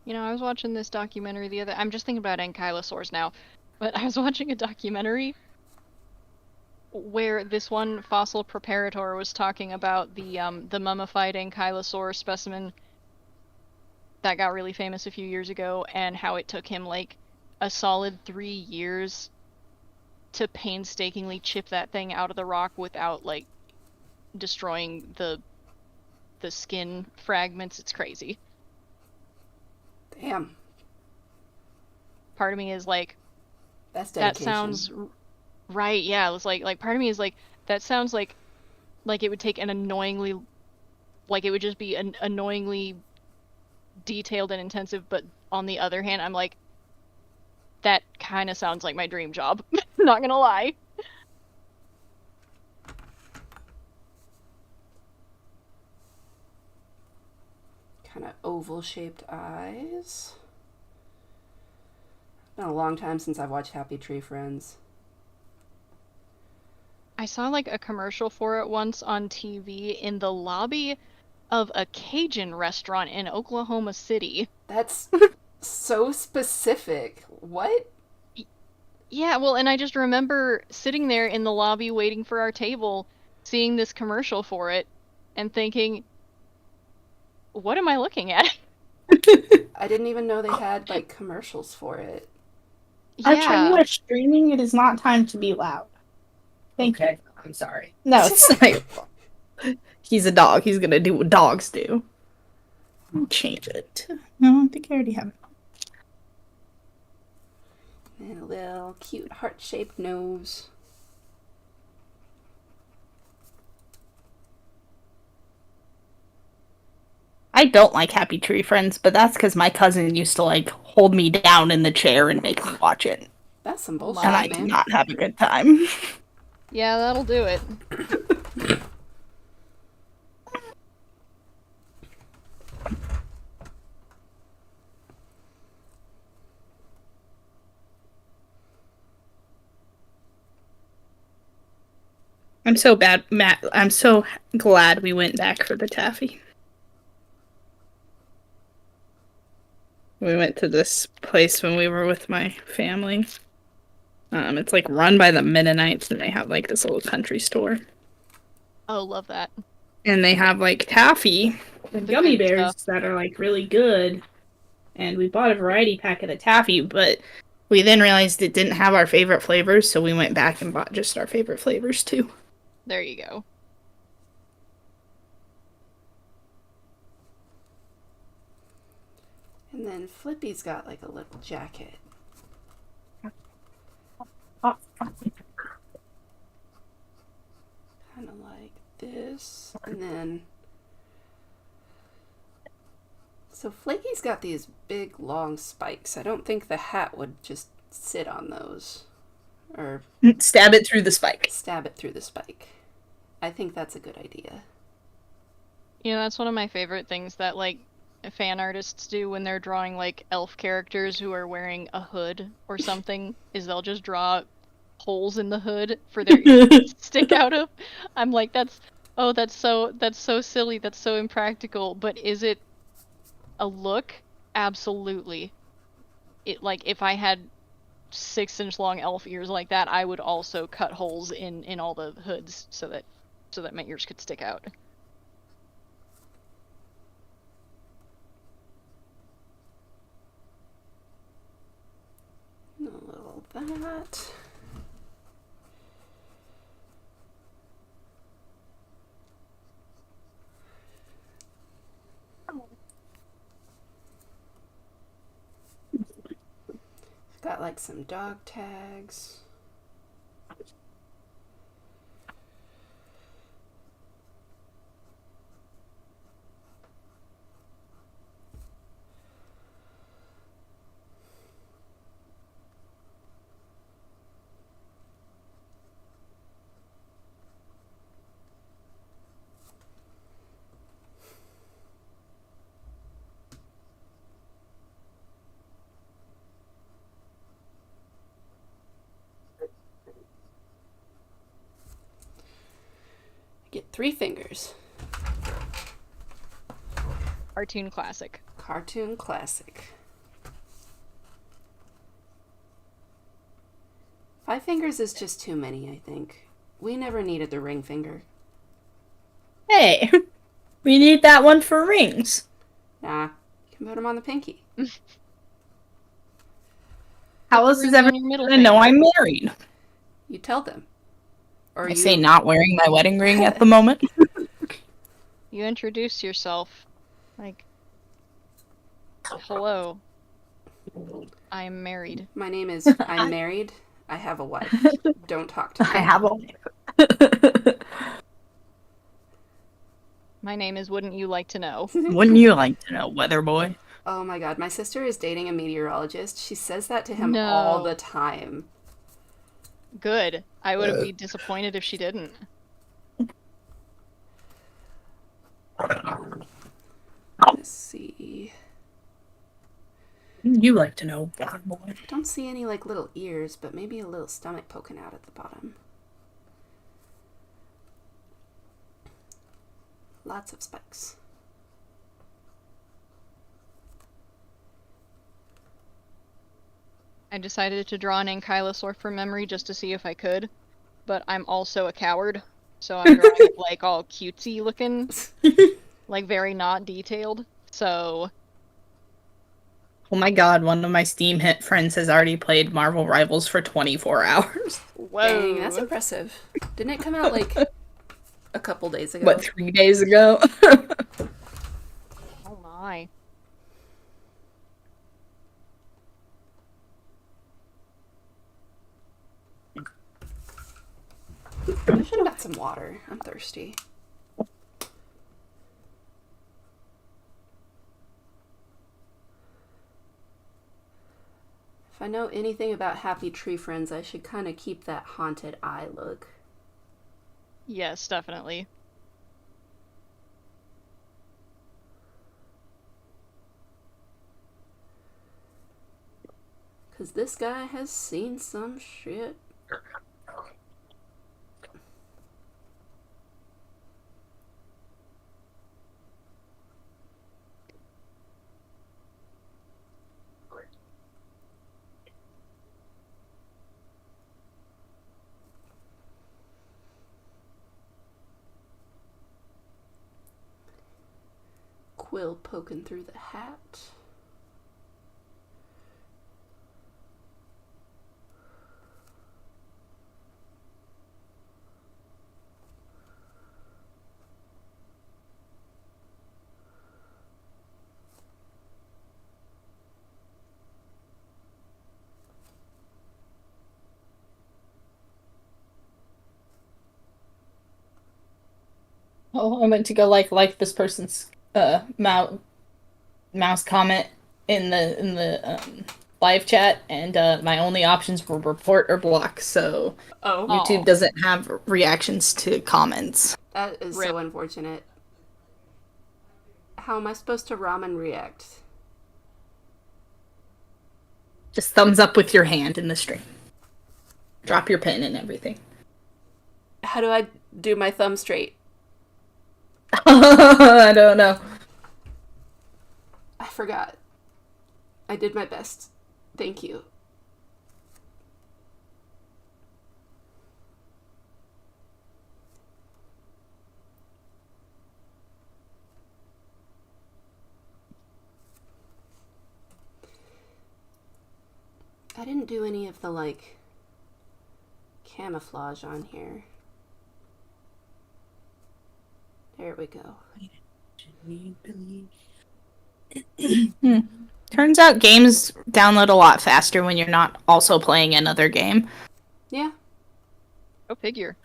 Speaker 3: know, I was watching this documentary the other. I'm just thinking about ankylosaurs now, but I was watching a documentary where this one fossil preparator was talking about the mummified ankylosaur specimen that got really famous a few years ago, and how it took him like a solid 3 years to painstakingly chip that thing out of the rock without like destroying the skin fragments. It's crazy.
Speaker 1: Damn,
Speaker 3: Part of me is like,
Speaker 1: that's
Speaker 3: that
Speaker 1: dedication.
Speaker 3: sounds right. Yeah, it was like part of me is like, that sounds like it would take an annoyingly, like it would just be an annoyingly detailed and intensive. But on the other hand, I'm like, that kind of sounds like my dream job. Not gonna lie.
Speaker 1: Kind of oval-shaped eyes. Been a long time since I've watched Happy Tree Friends.
Speaker 3: I saw like a commercial for it once on TV in the lobby of a Cajun restaurant in Oklahoma City.
Speaker 1: That's so specific. What?
Speaker 3: Yeah, well, and I just remember sitting there in the lobby waiting for our table, seeing this commercial for it, and thinking, what am I looking at?
Speaker 1: I didn't even know they had like commercials for it.
Speaker 2: Archer, you are streaming. It is not time to be loud. Thank you.
Speaker 4: Okay, I'm sorry.
Speaker 2: No, it's not your fault. He's a dog. He's gonna do what dogs do. Change it. No, I think I already have it.
Speaker 1: And a little cute heart-shaped nose.
Speaker 2: I don't like Happy Tree Friends, but that's because my cousin used to like hold me down in the chair and make me watch it,
Speaker 1: That's some bullshit,
Speaker 2: and I
Speaker 1: man.
Speaker 2: did not have a good time.
Speaker 3: Yeah, that'll do it.
Speaker 2: I'm so bad, Matt. I'm so glad we went back for the taffy. We went to this place when we were with my family. It's like run by the Mennonites, and they have like this little country store,
Speaker 3: Oh, love that.
Speaker 2: and they have like taffy and
Speaker 3: The
Speaker 2: gummy
Speaker 3: good
Speaker 2: bears
Speaker 3: stuff.
Speaker 2: that are like really good. And we bought a variety pack of the taffy, but we then realized it didn't have our favorite flavors, so we went back and bought just our favorite flavors too.
Speaker 3: There you go.
Speaker 1: And then Flippy's got like a little jacket. Kind of like this. And then... So Flaky's got these big long spikes. I don't think the hat would just sit on those. or
Speaker 2: Stab it through the spike.
Speaker 1: stab it through the spike. I think that's a good idea.
Speaker 3: You know, that's one of my favorite things that like fan artists do when they're drawing like elf characters who are wearing a hood or something, is they'll just draw holes in the hood for their ears to stick out of. I'm like, that's so silly, that's so impractical, but is it a look? Absolutely. It like if I had 6-inch long elf ears like that, I would also cut holes in all the hoods so that my ears could stick out.
Speaker 1: A little of that. Got like some dog tags. Get 3 fingers.
Speaker 3: Cartoon classic.
Speaker 1: Cartoon classic. 5 fingers is just too many, I think. We never needed the ring finger.
Speaker 2: Hey, we need that one for rings.
Speaker 1: Nah, you can put them on the pinky.
Speaker 2: How else is
Speaker 3: Rings on
Speaker 2: everyone
Speaker 3: your middle
Speaker 2: gonna know
Speaker 3: finger.
Speaker 2: I'm married?
Speaker 1: You tell them. Or
Speaker 2: I
Speaker 1: you
Speaker 2: say not wearing my wedding ring at the moment.
Speaker 3: You introduce yourself like, hello, I'm married.
Speaker 1: My name is I'm married. I have a wife. Don't talk to me.
Speaker 2: I have a.
Speaker 3: My name is Wouldn't You Like to Know?
Speaker 2: Wouldn't you like to know, weather boy?
Speaker 1: Oh my god, my sister is dating a meteorologist. She says that to him all
Speaker 3: No.
Speaker 1: the time.
Speaker 3: Good. I would be disappointed if she didn't.
Speaker 1: Let's see.
Speaker 2: You like to know, weather boy.
Speaker 1: I don't see any like little ears, but maybe a little stomach poking out at the bottom. Lots of spikes.
Speaker 3: I decided to draw an ankylosaur from memory just to see if I could, but I'm also a coward, so I'm drawing it like all cutesy looking, like very not detailed. So
Speaker 2: Oh my god, one of my Steam hit friends has already played Marvel Rivals for 24 hours.
Speaker 3: whoa,
Speaker 1: Dang, that's impressive. Didn't it come out like a couple days ago?
Speaker 2: What, 3 days ago?
Speaker 3: oh my.
Speaker 1: I should have got some water. I'm thirsty. If I know anything about Happy Tree Friends, I should kind of keep that haunted eye look.
Speaker 3: Yes, definitely.
Speaker 1: Because this guy has seen some shit. Quill poking through the hat.
Speaker 2: Oh, I meant to go like this person's mouse comment in the live chat, and my only options were report or block. So
Speaker 1: Oh,
Speaker 2: YouTube doesn't have reactions to comments.
Speaker 1: that is
Speaker 3: Rip.
Speaker 1: so unfortunate. How am I supposed to ramen react?
Speaker 2: Just thumbs up with your hand in the stream. Drop your pin and everything.
Speaker 1: How do I do my thumb straight?
Speaker 2: I don't know.
Speaker 1: I forgot. I did my best. Thank you. I didn't do any of the, like, camouflage on here. There we go.
Speaker 2: Turns out games download a lot faster when you're not also playing another game.
Speaker 1: Yeah,
Speaker 3: Go figure.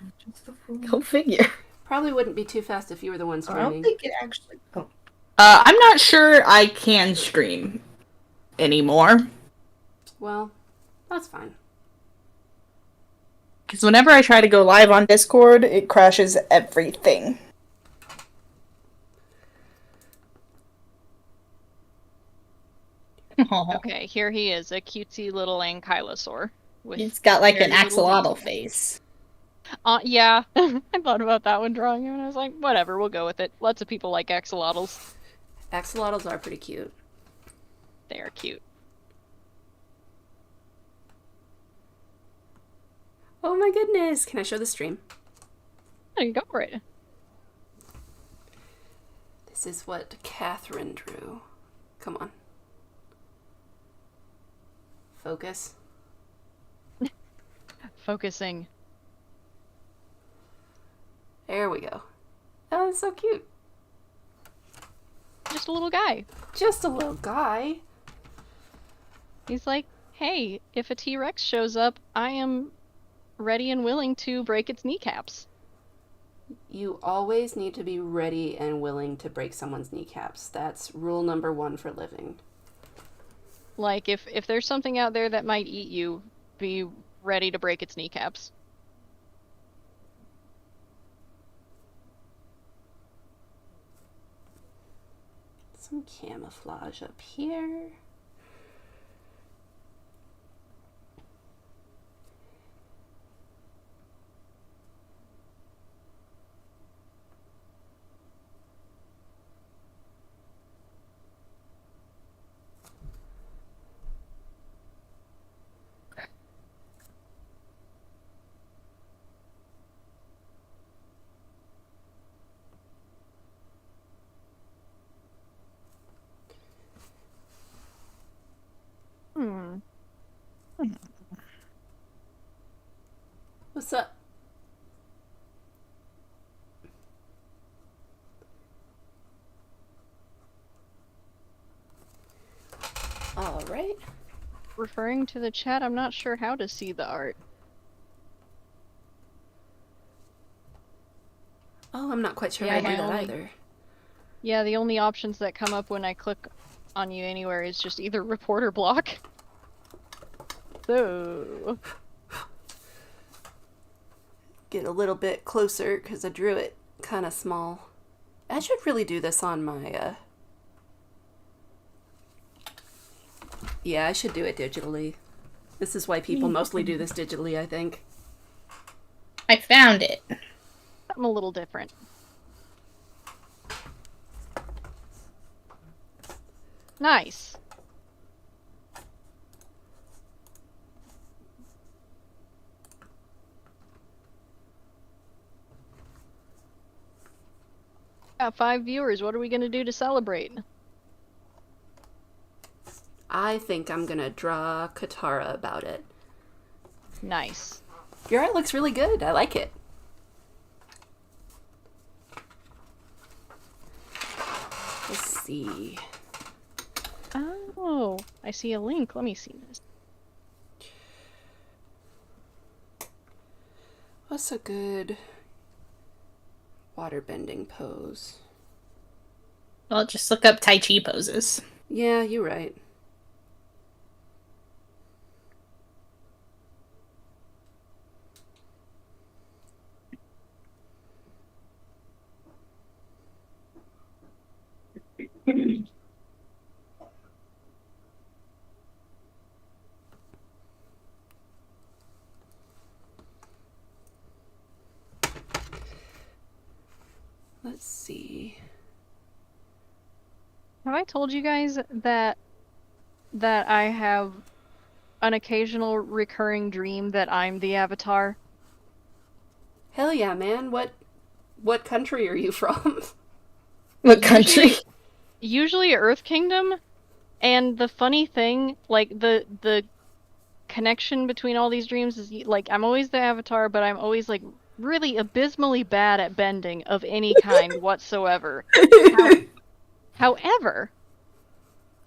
Speaker 2: Go figure.
Speaker 1: probably wouldn't be too fast if you were the one
Speaker 4: I don't
Speaker 1: streaming.
Speaker 4: think it actually. Oh,
Speaker 2: I'm not sure I can stream anymore.
Speaker 1: Well, that's fine.
Speaker 2: Because whenever I try to go live on Discord, it crashes everything.
Speaker 3: Okay, here he is, a cutesy little ankylosaur. With
Speaker 2: It's got like an
Speaker 3: very little
Speaker 2: axolotl
Speaker 3: teeth.
Speaker 2: face.
Speaker 3: Yeah, I thought about that when drawing him, and I was like, whatever, we'll go with it. Lots of people like axolotls.
Speaker 1: Axolotls are pretty cute.
Speaker 3: They are cute.
Speaker 1: Oh my goodness! Can I show the stream?
Speaker 3: Go for it.
Speaker 1: This is what Catherine drew. Come on. Focus.
Speaker 3: Focusing.
Speaker 1: There we go. Oh, that's so cute.
Speaker 3: Just a little guy.
Speaker 1: Just a little guy.
Speaker 3: He's like, hey, if a T-Rex shows up, I am ready and willing to break its kneecaps.
Speaker 1: You always need to be ready and willing to break someone's kneecaps. That's rule number 1 for living.
Speaker 3: Like, if there's something out there that might eat you, be ready to break its kneecaps.
Speaker 1: Some camouflage up here.
Speaker 3: Hmm.
Speaker 1: What's up? All right.
Speaker 3: Referring to the chat, I'm not sure how to see the art.
Speaker 1: Oh, I'm not quite sure
Speaker 3: Yeah,
Speaker 1: how to do
Speaker 3: my
Speaker 1: that
Speaker 3: only-
Speaker 1: either.
Speaker 3: Yeah, the only options that come up when I click on you anywhere is just either report or block. So,
Speaker 1: Get a little bit closer because I drew it kind of small. I should really do this on my, Yeah, I should do it digitally. This is why people mostly do this digitally, I think.
Speaker 2: I found it.
Speaker 3: something a little different. Nice. Got 5 viewers. What are we gonna do to celebrate?
Speaker 1: I think I'm gonna draw Katara about it.
Speaker 3: Nice.
Speaker 1: Your art looks really good. I like it. Let's see.
Speaker 3: Oh, I see a link. Let me see this.
Speaker 1: What's a good waterbending pose?
Speaker 2: Well, just look up Tai Chi poses.
Speaker 1: Yeah, you're right. Let's see.
Speaker 3: Have I told you guys that I have an occasional recurring dream that I'm the Avatar?
Speaker 1: Hell yeah, man. What country are you from?
Speaker 2: What country?
Speaker 3: Usually Earth Kingdom, and the funny thing, like the connection between all these dreams is like I'm always the Avatar, but I'm always like really abysmally bad at bending of any kind whatsoever. However,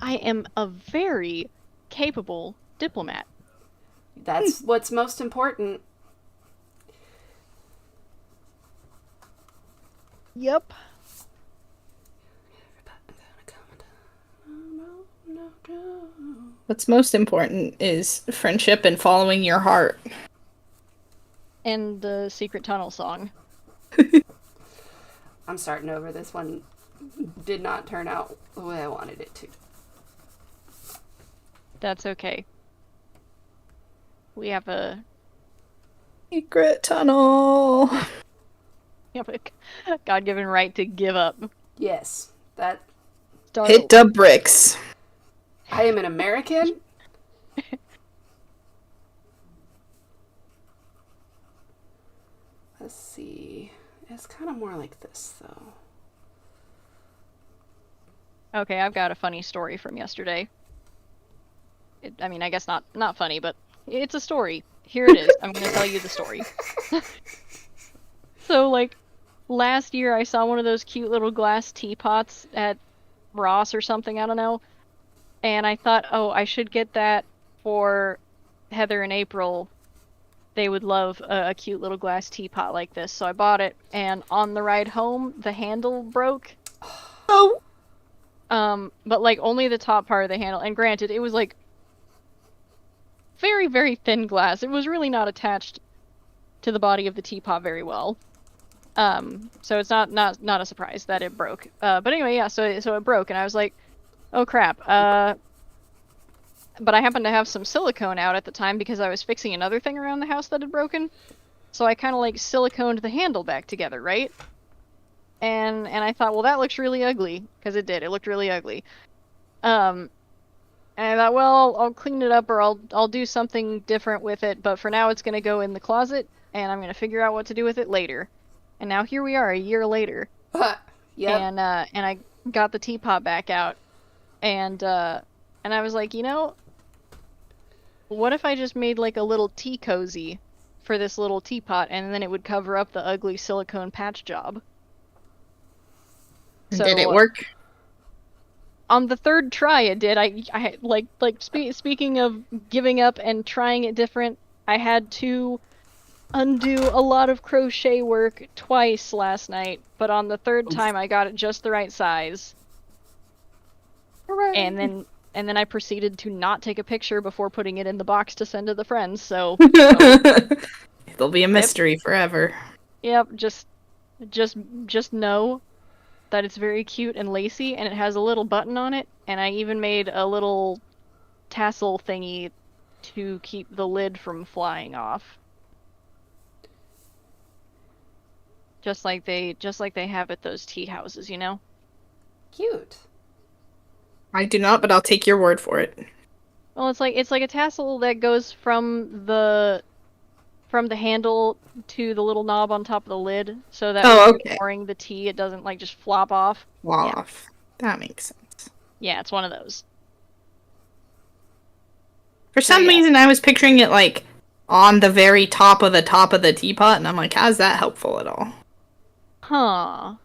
Speaker 3: I am a very capable diplomat.
Speaker 1: That's what's most important.
Speaker 3: Yep.
Speaker 2: What's most important is friendship and following your heart.
Speaker 3: And the Secret Tunnel song.
Speaker 1: I'm starting over. This one did not turn out the way I wanted it to.
Speaker 3: That's okay. We have a
Speaker 2: Secret tunnel.
Speaker 3: God-given right to give up.
Speaker 1: Yes, that
Speaker 3: Start
Speaker 2: Hit the bricks.
Speaker 1: I am an American. Let's see. It's kind of more like this, though.
Speaker 3: Okay, I've got a funny story from yesterday. I mean, I guess not funny, but it's a story. Here it is. I'm going to tell you the story. So, like, last year I saw one of those cute little glass teapots at Ross or something, I don't know. And I thought, oh, I should get that for Heather and April. They would love a cute little glass teapot like this. So I bought it, and on the ride home, the handle broke.
Speaker 2: Oh.
Speaker 3: But like only the top part of the handle. And granted, it was like very, very thin glass. It was really not attached to the body of the teapot very well. So it's not a surprise that it broke. But anyway, yeah, so it broke, and I was like, oh crap. But I happened to have some silicone out at the time because I was fixing another thing around the house that had broken. So I kind of like siliconed the handle back together, right? And I thought, well, that looks really ugly, because it did. It looked really ugly. And I thought, well, I'll clean it up, or I'll do something different with it. But for now, it's gonna go in the closet, and I'm gonna figure out what to do with it later. And now here we are, a year later.
Speaker 1: Yep.
Speaker 3: And I got the teapot back out, and I was like, you know, what if I just made like a little tea cozy for this little teapot, and then it would cover up the ugly silicone patch job. So,
Speaker 2: Did it work?
Speaker 3: On the third try, it did. I speaking of giving up and trying it different, I had to undo a lot of crochet work twice last night, but on the third time I got it just the right size.
Speaker 2: Hooray.
Speaker 3: And then I proceeded to not take a picture before putting it in the box to send to the friends. So
Speaker 2: It'll be a mystery forever.
Speaker 3: yep, just know that it's very cute and lacy, and it has a little button on it, and I even made a little tassel thingy to keep the lid from flying off. Just like they have at those tea houses, you know?
Speaker 1: Cute.
Speaker 2: I do not, but I'll take your word for it.
Speaker 3: Well, it's like a tassel that goes from the handle to the little knob on top of the lid, so that when you're pouring the tea, it doesn't like just flop off.
Speaker 2: Off. That makes sense.
Speaker 3: Yeah, it's one of those.
Speaker 2: For some reason, I was picturing it like on the very top of the teapot, and I'm like, how's that helpful at all?
Speaker 3: Huh.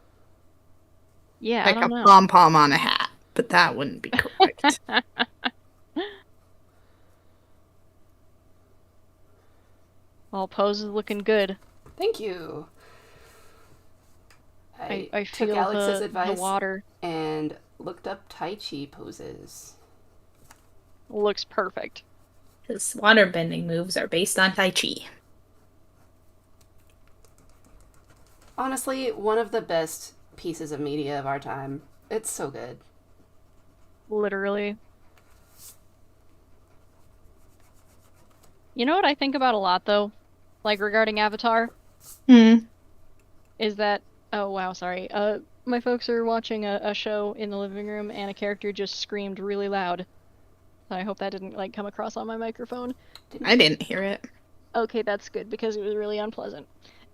Speaker 3: Yeah,
Speaker 2: Like
Speaker 3: I
Speaker 2: a
Speaker 3: don't know.
Speaker 2: pom-pom on a hat, but that wouldn't be correct.
Speaker 3: Well, pose is looking good.
Speaker 1: Thank you.
Speaker 3: I feel
Speaker 1: took Alex's
Speaker 3: the
Speaker 1: advice
Speaker 3: water.
Speaker 1: and looked up Tai Chi poses.
Speaker 3: Looks perfect.
Speaker 2: His waterbending moves are based on Tai Chi.
Speaker 1: Honestly, one of the best pieces of media of our time. It's so good.
Speaker 3: Literally. You know what I think about a lot though? Like regarding Avatar?
Speaker 2: Hmm.
Speaker 3: Is that oh wow, sorry. My folks are watching a show in the living room and a character just screamed really loud. I hope that didn't like come across on my microphone.
Speaker 2: I didn't hear it.
Speaker 3: Okay, that's good because it was really unpleasant.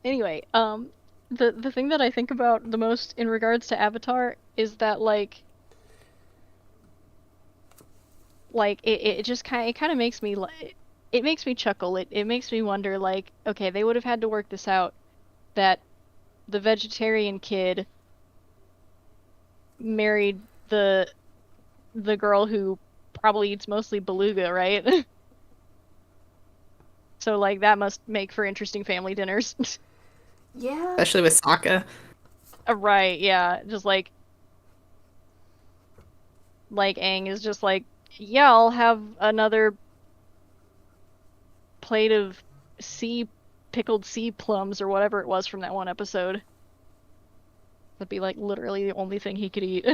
Speaker 3: Anyway, the thing that I think about the most in regards to Avatar is that it just kind of makes me it makes me chuckle. It makes me wonder like, okay, they would have had to work this out that the vegetarian kid married the girl who probably eats mostly beluga, right? So like that must make for interesting family dinners.
Speaker 1: Yeah.
Speaker 2: Especially with Sokka.
Speaker 3: Right, yeah. Just like Aang is just like, yeah, I'll have another plate of pickled sea plums or whatever it was from that one episode. That'd be like literally the only thing he could eat.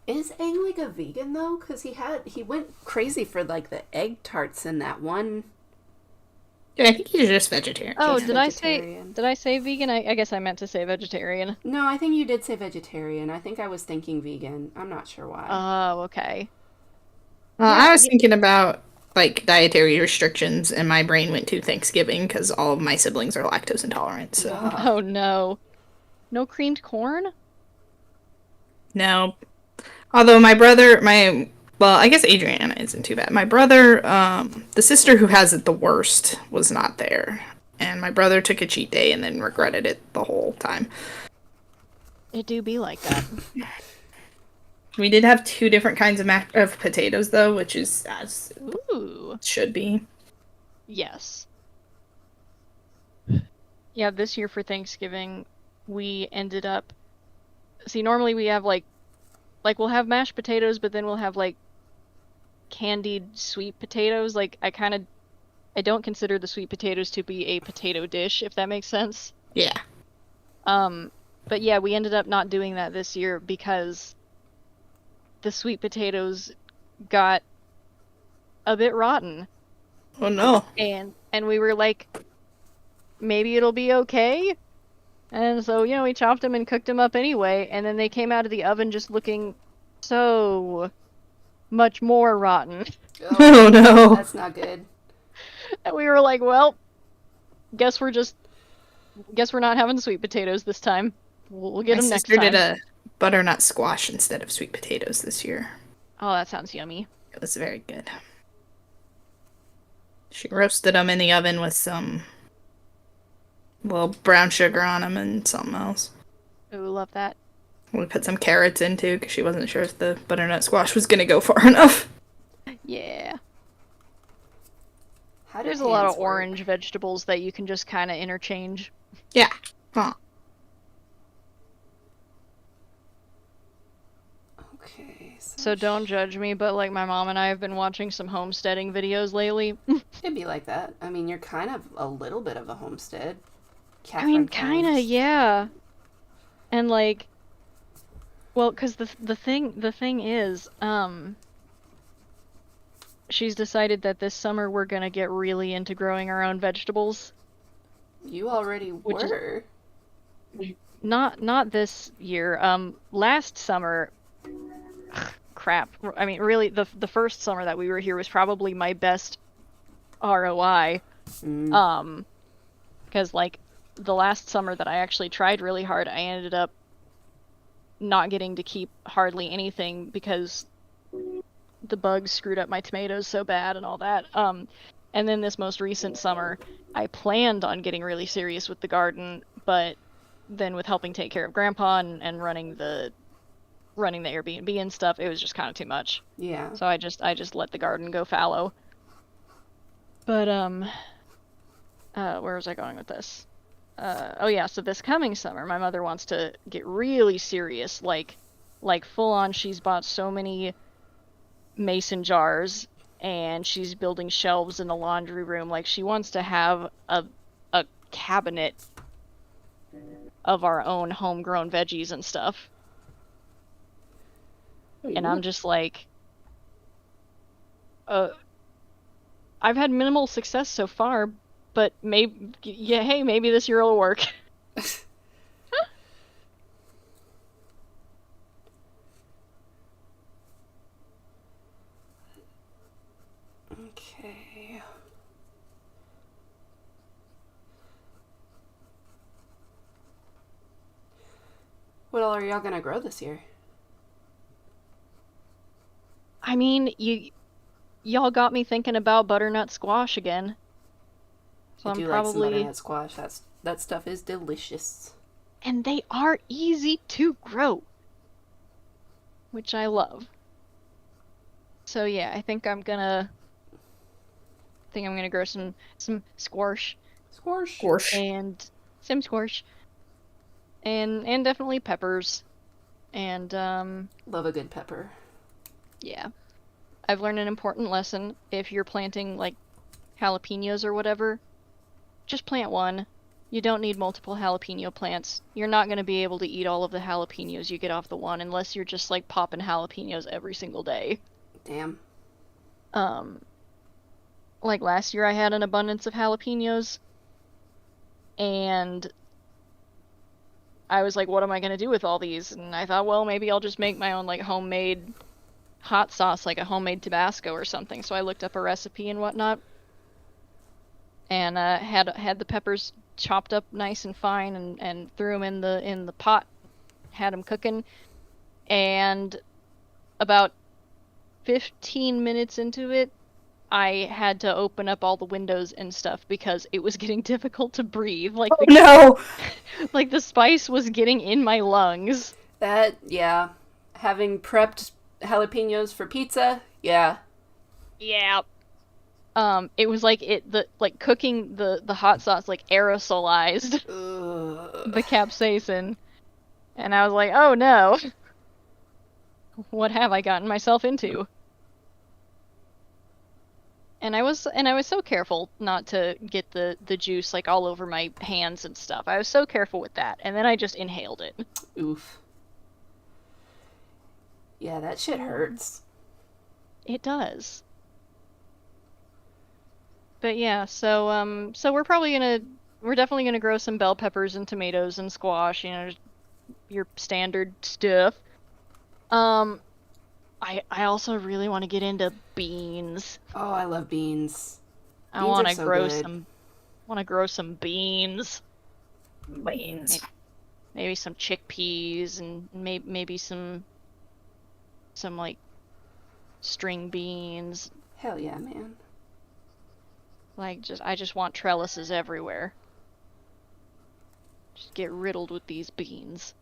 Speaker 1: Is Aang like a vegan though? Cause he went crazy for like the egg tarts in that one.
Speaker 2: Yeah, I think he's just vegetarian.
Speaker 3: Oh,
Speaker 1: He's
Speaker 3: did
Speaker 1: vegetarian.
Speaker 3: I say vegan? I guess I meant to say vegetarian.
Speaker 1: No, I think you did say vegetarian. I think I was thinking vegan. I'm not sure why.
Speaker 3: Oh, okay.
Speaker 2: I was thinking about like dietary restrictions, and my brain went to Thanksgiving because all of my siblings are lactose intolerant. So
Speaker 3: Oh no. No creamed corn?
Speaker 2: no. Although my brother, well, I guess Adriana isn't too bad. My brother, the sister who has it the worst, was not there, and my brother took a cheat day and then regretted it the whole time.
Speaker 3: It do be like that.
Speaker 2: We did have 2 different kinds of potatoes though, which is as
Speaker 3: Ooh.
Speaker 2: it should be.
Speaker 3: Yes. Yeah, this year for Thanksgiving, we ended up. See, normally we have like we'll have mashed potatoes, but then we'll have like candied sweet potatoes. Like I don't consider the sweet potatoes to be a potato dish, if that makes sense.
Speaker 2: Yeah.
Speaker 3: But yeah, we ended up not doing that this year because the sweet potatoes got a bit rotten.
Speaker 2: Oh no.
Speaker 3: And we were like, maybe it'll be okay. And so, we chopped them and cooked them up anyway, and then they came out of the oven just looking so much more rotten.
Speaker 2: Oh no.
Speaker 1: That's not good.
Speaker 3: And we were like, well, guess we're not having sweet potatoes this time. We'll get
Speaker 2: My
Speaker 3: them next
Speaker 2: sister
Speaker 3: time.
Speaker 2: did a butternut squash instead of sweet potatoes this year.
Speaker 3: Oh, that sounds yummy.
Speaker 2: It was very good. She roasted them in the oven with some little brown sugar on them and something else.
Speaker 3: Ooh, love that.
Speaker 2: We put some carrots in too because she wasn't sure if the butternut squash was gonna go far enough.
Speaker 3: Yeah.
Speaker 1: How do
Speaker 3: There's a lot
Speaker 1: pans
Speaker 3: of
Speaker 1: work?
Speaker 3: orange vegetables that you can just kind of interchange.
Speaker 2: Yeah. Huh.
Speaker 1: Okay.
Speaker 3: So don't judge me, but like my mom and I have been watching some homesteading videos lately.
Speaker 1: It'd be like that. I mean, you're kind of a little bit of a homestead.
Speaker 3: I mean,
Speaker 1: Catherine
Speaker 3: kind of,
Speaker 1: Farms.
Speaker 3: yeah. And like, well, because the thing is, she's decided that this summer we're gonna get really into growing our own vegetables.
Speaker 1: You already
Speaker 3: Which is-
Speaker 1: were.
Speaker 3: Not this year. Last summer, crap. I mean, really, the first summer that we were here was probably my best ROI.
Speaker 1: Mm.
Speaker 3: Because like the last summer that I actually tried really hard, I ended up not getting to keep hardly anything because the bugs screwed up my tomatoes so bad and all that. And then this most recent summer, I planned on getting really serious with the garden, but then with helping take care of Grandpa and running the Airbnb and stuff, it was just kind of too much.
Speaker 1: Yeah.
Speaker 3: So I just let the garden go fallow. But where was I going with this? Oh yeah, so this coming summer, my mother wants to get really serious, like full on. She's bought so many mason jars, and she's building shelves in the laundry room. Like she wants to have a cabinet of our own homegrown veggies and stuff. And I'm just like, I've had minimal success so far, but maybe this year will work.
Speaker 1: Okay. What all are y'all gonna grow this year?
Speaker 3: I mean, y'all got me thinking about butternut squash again. So
Speaker 1: I
Speaker 3: I'm
Speaker 1: do like some
Speaker 3: probably,
Speaker 1: butternut squash. That stuff is delicious.
Speaker 3: and they are easy to grow, which I love. So yeah, I think I'm gonna grow some squash
Speaker 1: Squash.
Speaker 2: Gorsh.
Speaker 3: and some squash and definitely peppers and
Speaker 1: Love a good pepper.
Speaker 3: yeah. I've learned an important lesson. If you're planting like jalapenos or whatever, just plant one. You don't need multiple jalapeno plants. You're not going to be able to eat all of the jalapenos you get off the one unless you're just like popping jalapenos every single day.
Speaker 1: Damn.
Speaker 3: Like last year I had an abundance of jalapenos and I was like, what am I going to do with all these? And I thought, well, maybe I'll just make my own like homemade hot sauce, like a homemade Tabasco or something. So I looked up a recipe and whatnot, and had the peppers chopped up nice and fine, and threw them in the pot, had them cooking, and about 15 minutes into it, I had to open up all the windows and stuff because it was getting difficult to breathe. Like
Speaker 2: Oh no!
Speaker 3: like the spice was getting in my lungs.
Speaker 1: That, yeah. Having prepped jalapenos for pizza, yeah.
Speaker 3: Yeah. It was like cooking the hot sauce like aerosolized
Speaker 1: Ugh.
Speaker 3: the capsaicin, and I was like, oh no, what have I gotten myself into? And I was so careful not to get the juice like all over my hands and stuff. I was so careful with that, and then I just inhaled it.
Speaker 1: Oof. Yeah, that shit hurts.
Speaker 3: It does. But yeah, so we're definitely gonna grow some bell peppers and tomatoes and squash, you know, just your standard stuff. I also really want to get into beans.
Speaker 1: Oh, I love beans.
Speaker 3: I
Speaker 1: Beans
Speaker 3: want
Speaker 1: are
Speaker 3: to
Speaker 1: so
Speaker 3: grow
Speaker 1: good.
Speaker 3: some beans.
Speaker 2: Beans.
Speaker 3: Maybe some chickpeas and maybe some like string beans.
Speaker 1: Hell yeah, man.
Speaker 3: Like I just want trellises everywhere. Just get riddled with these beans.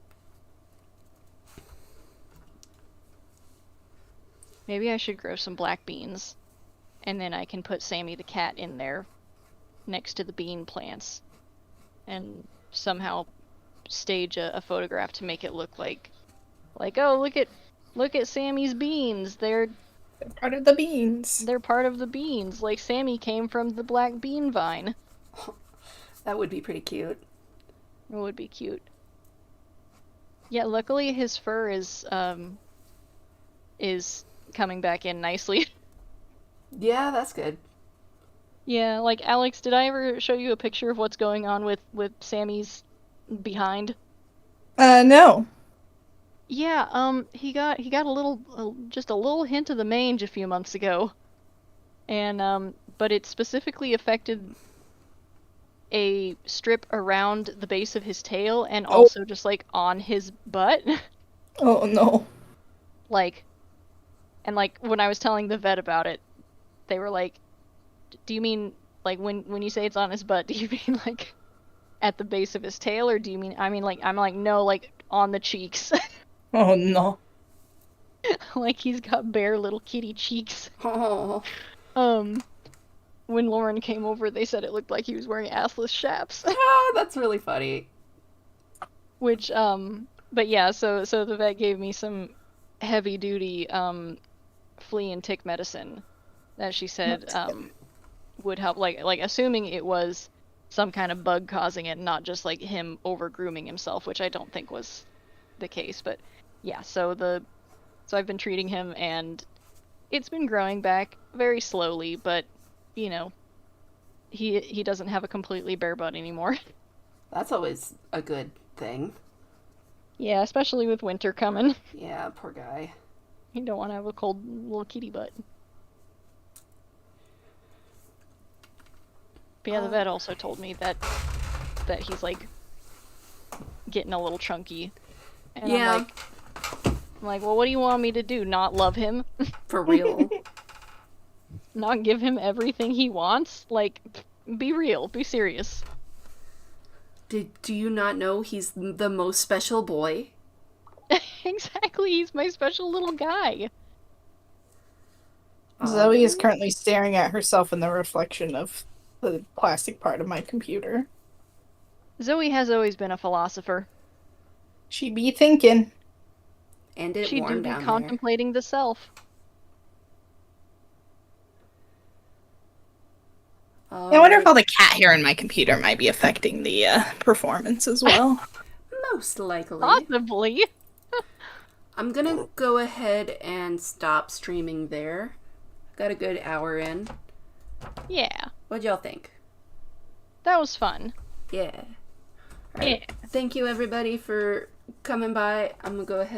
Speaker 3: Maybe I should grow some black beans, and then I can put Sammy the cat in there next to the bean plants and somehow stage a photograph to make it look like oh, look at Sammy's beans. They're
Speaker 2: Part of the beans.
Speaker 3: part of the beans. Like Sammy came from the black bean vine.
Speaker 1: That would be pretty cute.
Speaker 3: It would be cute. Yeah, luckily his fur is coming back in nicely.
Speaker 1: Yeah, that's good.
Speaker 3: Yeah, like Alex, did I ever show you a picture of what's going on with Sammy's behind?
Speaker 2: No.
Speaker 3: Yeah, he got just a little hint of the mange a few months ago. And but it specifically affected a strip around the base of his tail and also just like on his butt.
Speaker 2: Oh no.
Speaker 3: Like, and like when I was telling the vet about it, they were like, do you mean like when you say it's on his butt, do you mean like at the base of his tail, or do you mean I'm like no, like on the cheeks.
Speaker 2: Oh no.
Speaker 3: Like he's got bare little kitty cheeks.
Speaker 1: Oh,
Speaker 3: When Lauren came over, they said it looked like he was wearing assless chaps.
Speaker 1: that's really funny.
Speaker 3: Which but yeah, so the vet gave me some heavy duty flea and tick medicine that she said would help, like assuming it was some kind of bug causing it, not just like him over grooming himself, which I don't think was the case. But yeah, so I've been treating him, and it's been growing back very slowly, but you know, he doesn't have a completely bare butt anymore.
Speaker 1: That's always a good thing.
Speaker 3: Yeah, especially with winter coming.
Speaker 1: Yeah, poor guy.
Speaker 3: You don't want to have a cold little kitty butt. But yeah, the vet also told me that he's like getting a little chunky. And
Speaker 1: Yeah,
Speaker 3: I'm like, well, what do you want me to do? Not love him?
Speaker 1: for real.
Speaker 3: Not give him everything he wants? Like, be real, be serious.
Speaker 1: Do you not know he's the most special boy?
Speaker 3: Exactly, he's my special little guy.
Speaker 2: Zoe is currently staring at herself in the reflection of the plastic part of my computer.
Speaker 3: Zoe has always been a philosopher.
Speaker 2: She be thinking.
Speaker 1: And it
Speaker 3: She do
Speaker 1: warm
Speaker 3: be
Speaker 1: down
Speaker 3: contemplating the self.
Speaker 1: there.
Speaker 2: I wonder if all the cat hair in my computer might be affecting the performance as well.
Speaker 1: Most likely.
Speaker 3: Possibly.
Speaker 1: I'm gonna go ahead and stop streaming there. Got a good hour in.
Speaker 3: Yeah,
Speaker 1: What'd y'all think?
Speaker 3: that was fun.
Speaker 1: Yeah. Alright. Thank you everybody for coming by. I'm gonna go ahead